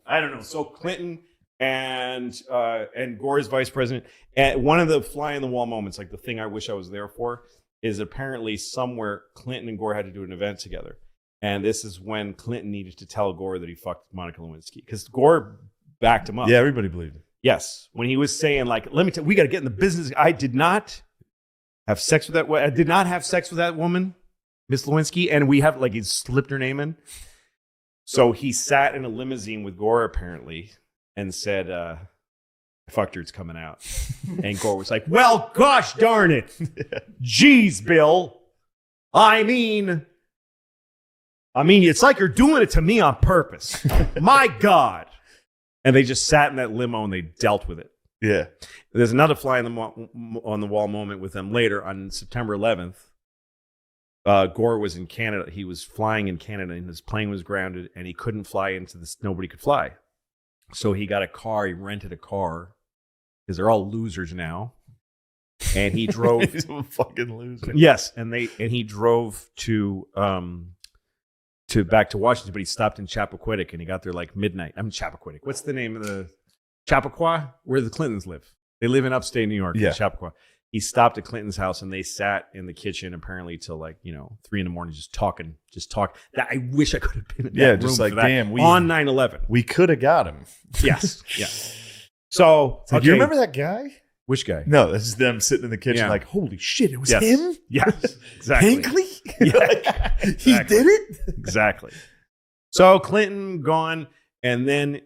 I don't know. So Clinton and Gore's vice president. And one of the fly on the wall moments, like the thing I wish I was there for, is apparently somewhere Clinton and Gore had to do an event together. And this is when Clinton needed to tell Gore that he fucked Monica Lewinsky, because Gore backed him up. Yeah, everybody believed it. Yes. When he was saying, like, let me tell you, we got to get in the business. I did not have sex with that. I did not have sex with that woman, Miss Lewinsky. And we have, like, he slipped her name in. So he sat in a limousine with Gore, apparently, and said, I fucked her, it's coming out. And Gore was like, well, gosh darn it. Jeez, Bill. I mean, it's like you're doing it to me on purpose. My God. And they just sat in that limo and they dealt with it. Yeah. There's another fly on the wall moment with them later on September 11th. Gore was in Canada. He was flying in Canada, and his plane was grounded, and he couldn't fly into this. Nobody could fly. So he got a car. He rented a car, because they're all losers now. And he drove. He's a fucking loser. Yes, and he drove to back to Washington, but he stopped in Chappaquiddick, and he got there like midnight. I'm Chappaquiddick. What's the name of the Chappaqua? Where the Clintons live. They live in upstate New York. Yeah. Chappaqua. He stopped at Clinton's house, and they sat in the kitchen apparently till 3 a.m, just talking. That I wish I could have been in that room just like, for that. damn, on 9/11. We could have got him. Yes. Yeah. So do you remember that guy? Which guy? No, this is them sitting in the kitchen Yeah. like, holy shit, it was Yes. him? Yes, exactly. Hinckley? Yeah. He did it? Exactly. So Clinton gone, and then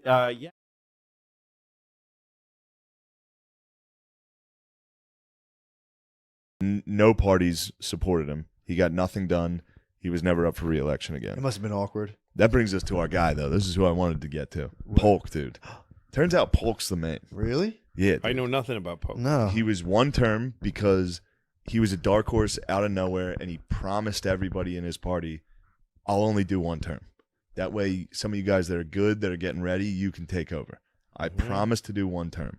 No parties supported him. He got nothing done. He was never up for re-election again. It must have been awkward. That brings us to our guy, though. This is who I wanted to get to. Polk, dude. Turns out Polk's the man. Really? Yeah. I know nothing about Polk. No. He was one term because he was a dark horse out of nowhere, and he promised everybody in his party, I'll only do one term. That way, some of you guys that are good, that are getting ready, you can take over. I promise to do one term.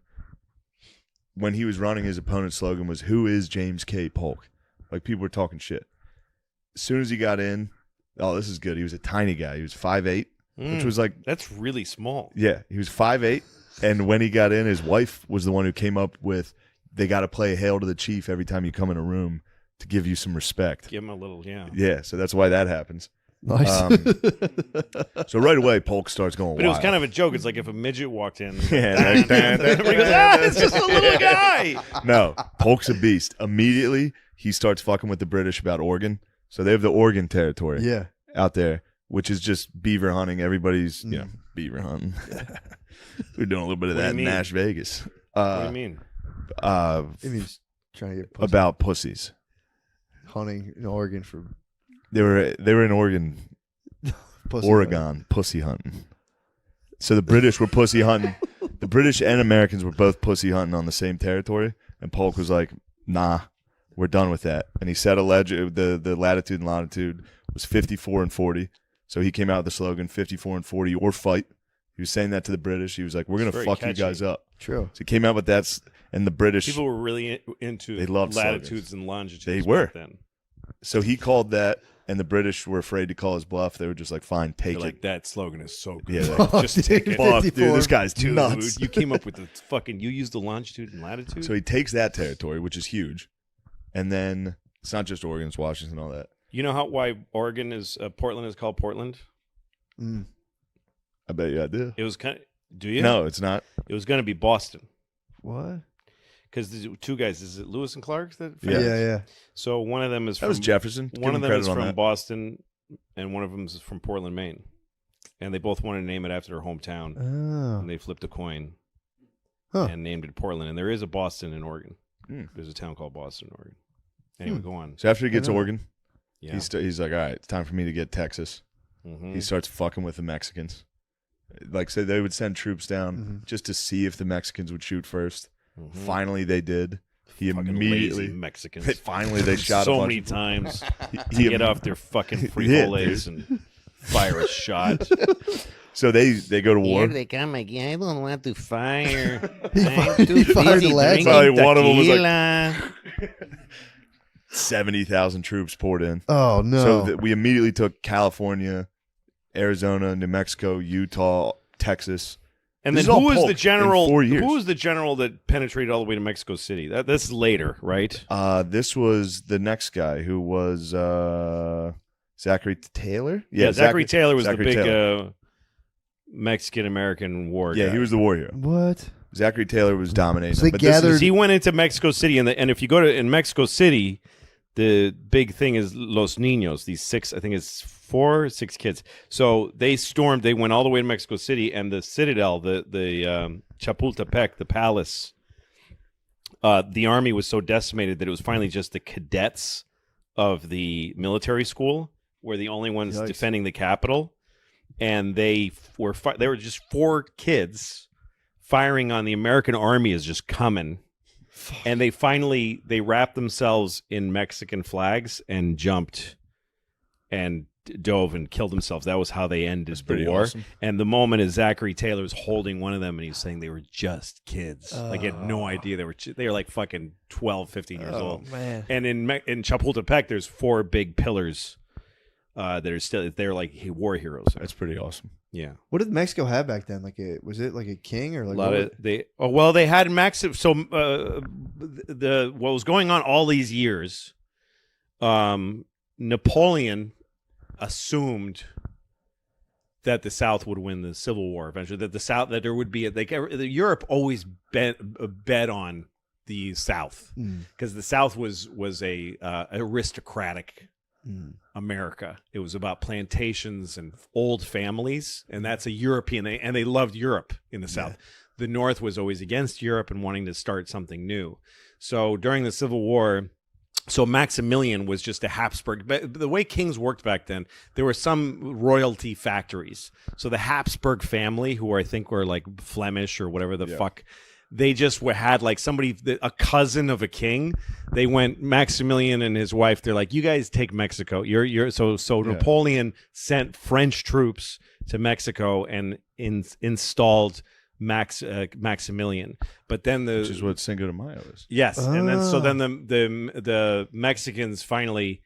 When he was running, his opponent's slogan was, who is James K. Polk? Like, people were talking shit. As soon as he got in, oh, this is good. He was a tiny guy. He was 5'8", which was like... That's really small. Yeah, he was 5'8", and when he got in, his wife was the one who came up with, they got to play Hail to the Chief every time you come in a room to give you some respect. Give him a little, yeah. Yeah, so that's why that happens. Nice. So right away, Polk starts going But it was wild. kind of a joke. It's like if a midget walked in. Yeah, like, everybody goes, it's just a little guy. No, Polk's a beast. Immediately, he starts fucking with the British about Oregon. So they have the Oregon Territory out there, which is just beaver hunting. Everybody's, beaver hunting. We're doing a little bit of What do that you in mean? Nash Vegas. What do you mean? It means Trying to get pussy. about pussies. Hunting in Oregon for They were in Oregon, pussy Oregon, pussy hunting. So the British were pussy hunting. The British and Americans were both pussy hunting on the same territory. And Polk was like, "Nah, we're done with that." And he said the latitude and longitude was 54 and 40. So he came out with the slogan 54 and 40 or fight. He was saying that to the British. He was like, "We're going to Very fuck catchy. you guys up." True. So he came out with that, and the British People were really into they loved latitudes slogans. and longitudes. They were. back then. So he called that, and the British were afraid to call his bluff. They were just like, "Fine, take They're it." like, that slogan is so good. Yeah, like, just take it. Fuck, dude, this guy's Dude, nuts. You came up with the fucking. You used the longitude and latitude. So he takes that territory, which is huge, and then it's not just Oregon, it's Washington, all that. You know why Oregon is Portland is called Portland? I bet you I do. It was kind of. Do you? No, it's not. It was going to be Boston. What? Because the two guys, is it Lewis and Clark? That Yeah. Yeah. So one of them is That was Jefferson. Give One him of them credit is on from that. Boston, and one of them is from Portland, Maine. And they both wanted to name it after their hometown. Oh. And they flipped a coin Huh. and named it Portland. And there is a Boston in Oregon. Hmm. There's a town called Boston, Oregon. Anyway, go on. So after he gets I know. Oregon, Yeah. he's like, "All right, it's time for me to get Texas." Mhm. He starts fucking with the Mexicans. Like, so they would send troops down just to see if the Mexicans would shoot first. Finally, they did. He Fucking immediately lazy Mexicans. Finally, they shot so a bunch many of- times He- to get off their fucking Yeah, frijoles dude. and fire a shot. So they go to war. Here they come again. I don't want to fire. He I'm too fired busy the last drinking Probably one of them was like- tequila. 70,000 troops poured in. Oh no. So we immediately took California, Arizona, New Mexico, Utah, Texas. And This then is all who was Polk the in general? 4 years. Who was the general that penetrated all the way to Mexico City? This is later, right? This was the next guy who was Zachary Taylor. Yeah, Zachary Taylor was Zachary the big Taylor. Mexican American war Yeah, guy. he was the war hero. What? Zachary Taylor was dominating. So they them, but this is- gathered- He went into Mexico City, and if you go to in Mexico City, the big thing is Los Niños. These six, I think it's 4 or 6 kids. So they stormed. They went all the way to Mexico City, and the citadel, the Chapultepec, the palace. The army was so decimated that it was finally just the cadets of the military school were the only ones Yikes. defending the capital, and they were just 4 kids firing on the American army is just coming. And they wrapped themselves in Mexican flags and jumped and dove and killed themselves. That was how they ended the pretty war. awesome. And the moment is Zachary Taylor was holding one of them, and he was saying they were just kids. Like, he had no idea they were like fucking 12, 15 years old. Man. And in Chapultepec, there's 4 big pillars that are still they're like war heroes. That's pretty awesome. Yeah. What did Mexico have back then? Was it like a king or like A lot what of they had massive. So what was going on all these years? Napoleon assumed that the South would win the Civil War eventually. That there would be Europe always bet on the South because the South was a aristocratic America. It was about plantations and old families, and that's a European. They loved Europe in the South. The North was always against Europe and wanting to start something new. So during the Civil War, so Maximilian was just a Habsburg. But the way kings worked back then, there were some royalty factories. So the Habsburg family, who I think were like Flemish or whatever the fuck, they just had like a cousin of a king. They went Maximilian and his wife. They're like, you guys take Mexico. So Napoleon sent French troops to Mexico and installed Maximilian. But then Which is what Cinco de Mayo is. Yes, and then the Mexicans finally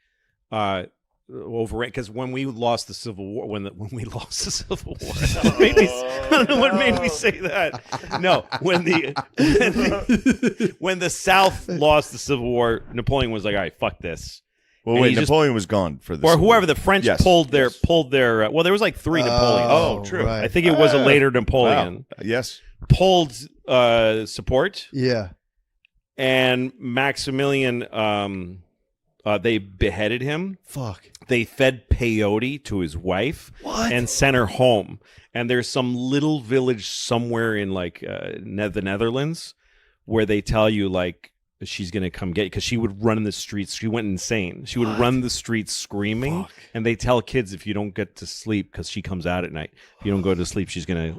overran because when we lost the Civil War, when we lost the Civil War, I don't know what made me say that. No, when the South lost the Civil War, Napoleon was like, all right, fuck this. Well, And wait, he just- Napoleon was gone for this. or whoever the French Yes, pulled their well, there was like 3 Napoleons. Oh, true. I think it was a later Napoleon. Wow. Yes. Pulled support. Yeah. And Maximilian, they beheaded him. Fuck. They fed peyote to his wife and sent her home. And there's some little village somewhere in like the Netherlands where they tell you like she's gonna come get you, because she would run in the streets. She went insane. She would run the streets screaming, and they tell kids if you don't get to sleep, because she comes out at night. If you don't go to sleep, she's gonna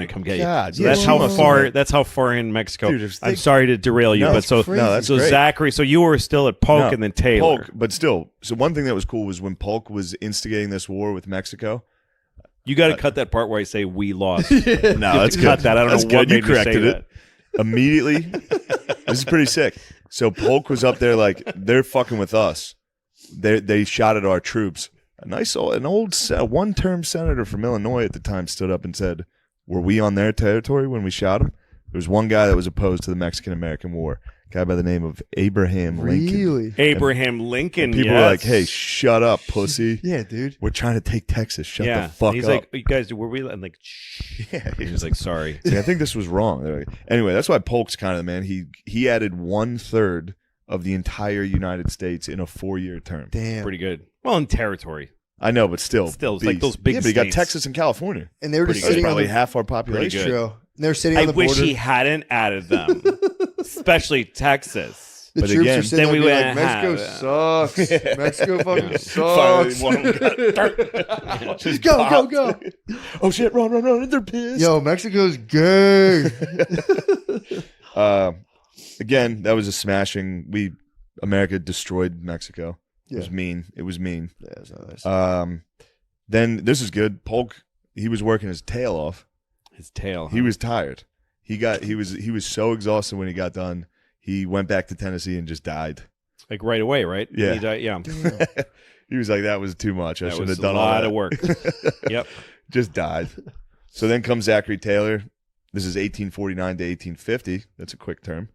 come get God. you. So Yeah, that's she how must far. have- That's how far in Mexico. Dude, if I'm they- sorry to derail you, No, but that's so crazy. No, that's great. Zachary. So you were still at Polk and then Taylor. Polk, but still. So one thing that was cool was when Polk was instigating this war with Mexico. You got to cut that part where I say we lost. No, You have that's to good. cut that. I don't That's know what good. You made me say corrected it that. immediately. This is pretty sick. So Polk was up there like they're fucking with us. They shot at our troops. An old one-term senator from Illinois at the time stood up and said, "Were we on their territory when we shot him?" There was one guy that was opposed to the Mexican-American War, a guy by the name of Abraham Lincoln. Really? Abraham Lincoln. And people were like, "Hey, shut up, pussy." Yeah, dude. We're trying to take Texas. Shut yeah. the fuck He's up. like, you guys, were we? And like, shh. Yeah, he was like, sorry. See, I think this was wrong. They're like- Anyway, that's why Polk's kind of the man. He added 1/3 of the entire United States in a 4-year term. Damn. Pretty good. Well, in territory. I know, but still, Still, it's like beast. those big Yeah, but you got states. Texas and California, And they were just That's sitting on probably the, half our Pretty population. good. True. And they were sitting on I the wish border. he hadn't added them, especially Texas. The But troops again, are sitting then there we being like, went, Mexico sucks. Mexico fucking Finally, sucks. one of them got just Go, popped. go. Oh shit! Run! They're pissed. Yo, Mexico's gay. Again, that was a smashing. America destroyed Mexico. It was Yeah. mean. It was mean. Yeah, it's not nice. Then this is good. Polk, he was working his tail off. His tail. He was tired. He was so exhausted when he got done. He went back to Tennessee and just died. Like right away, right? Yeah. He died, yeah. He was like, that was too much. I That should was have done a all lot that. of work. Yep. Just died. So then comes Zachary Taylor. This is 1849 to 1850. That's a quick term.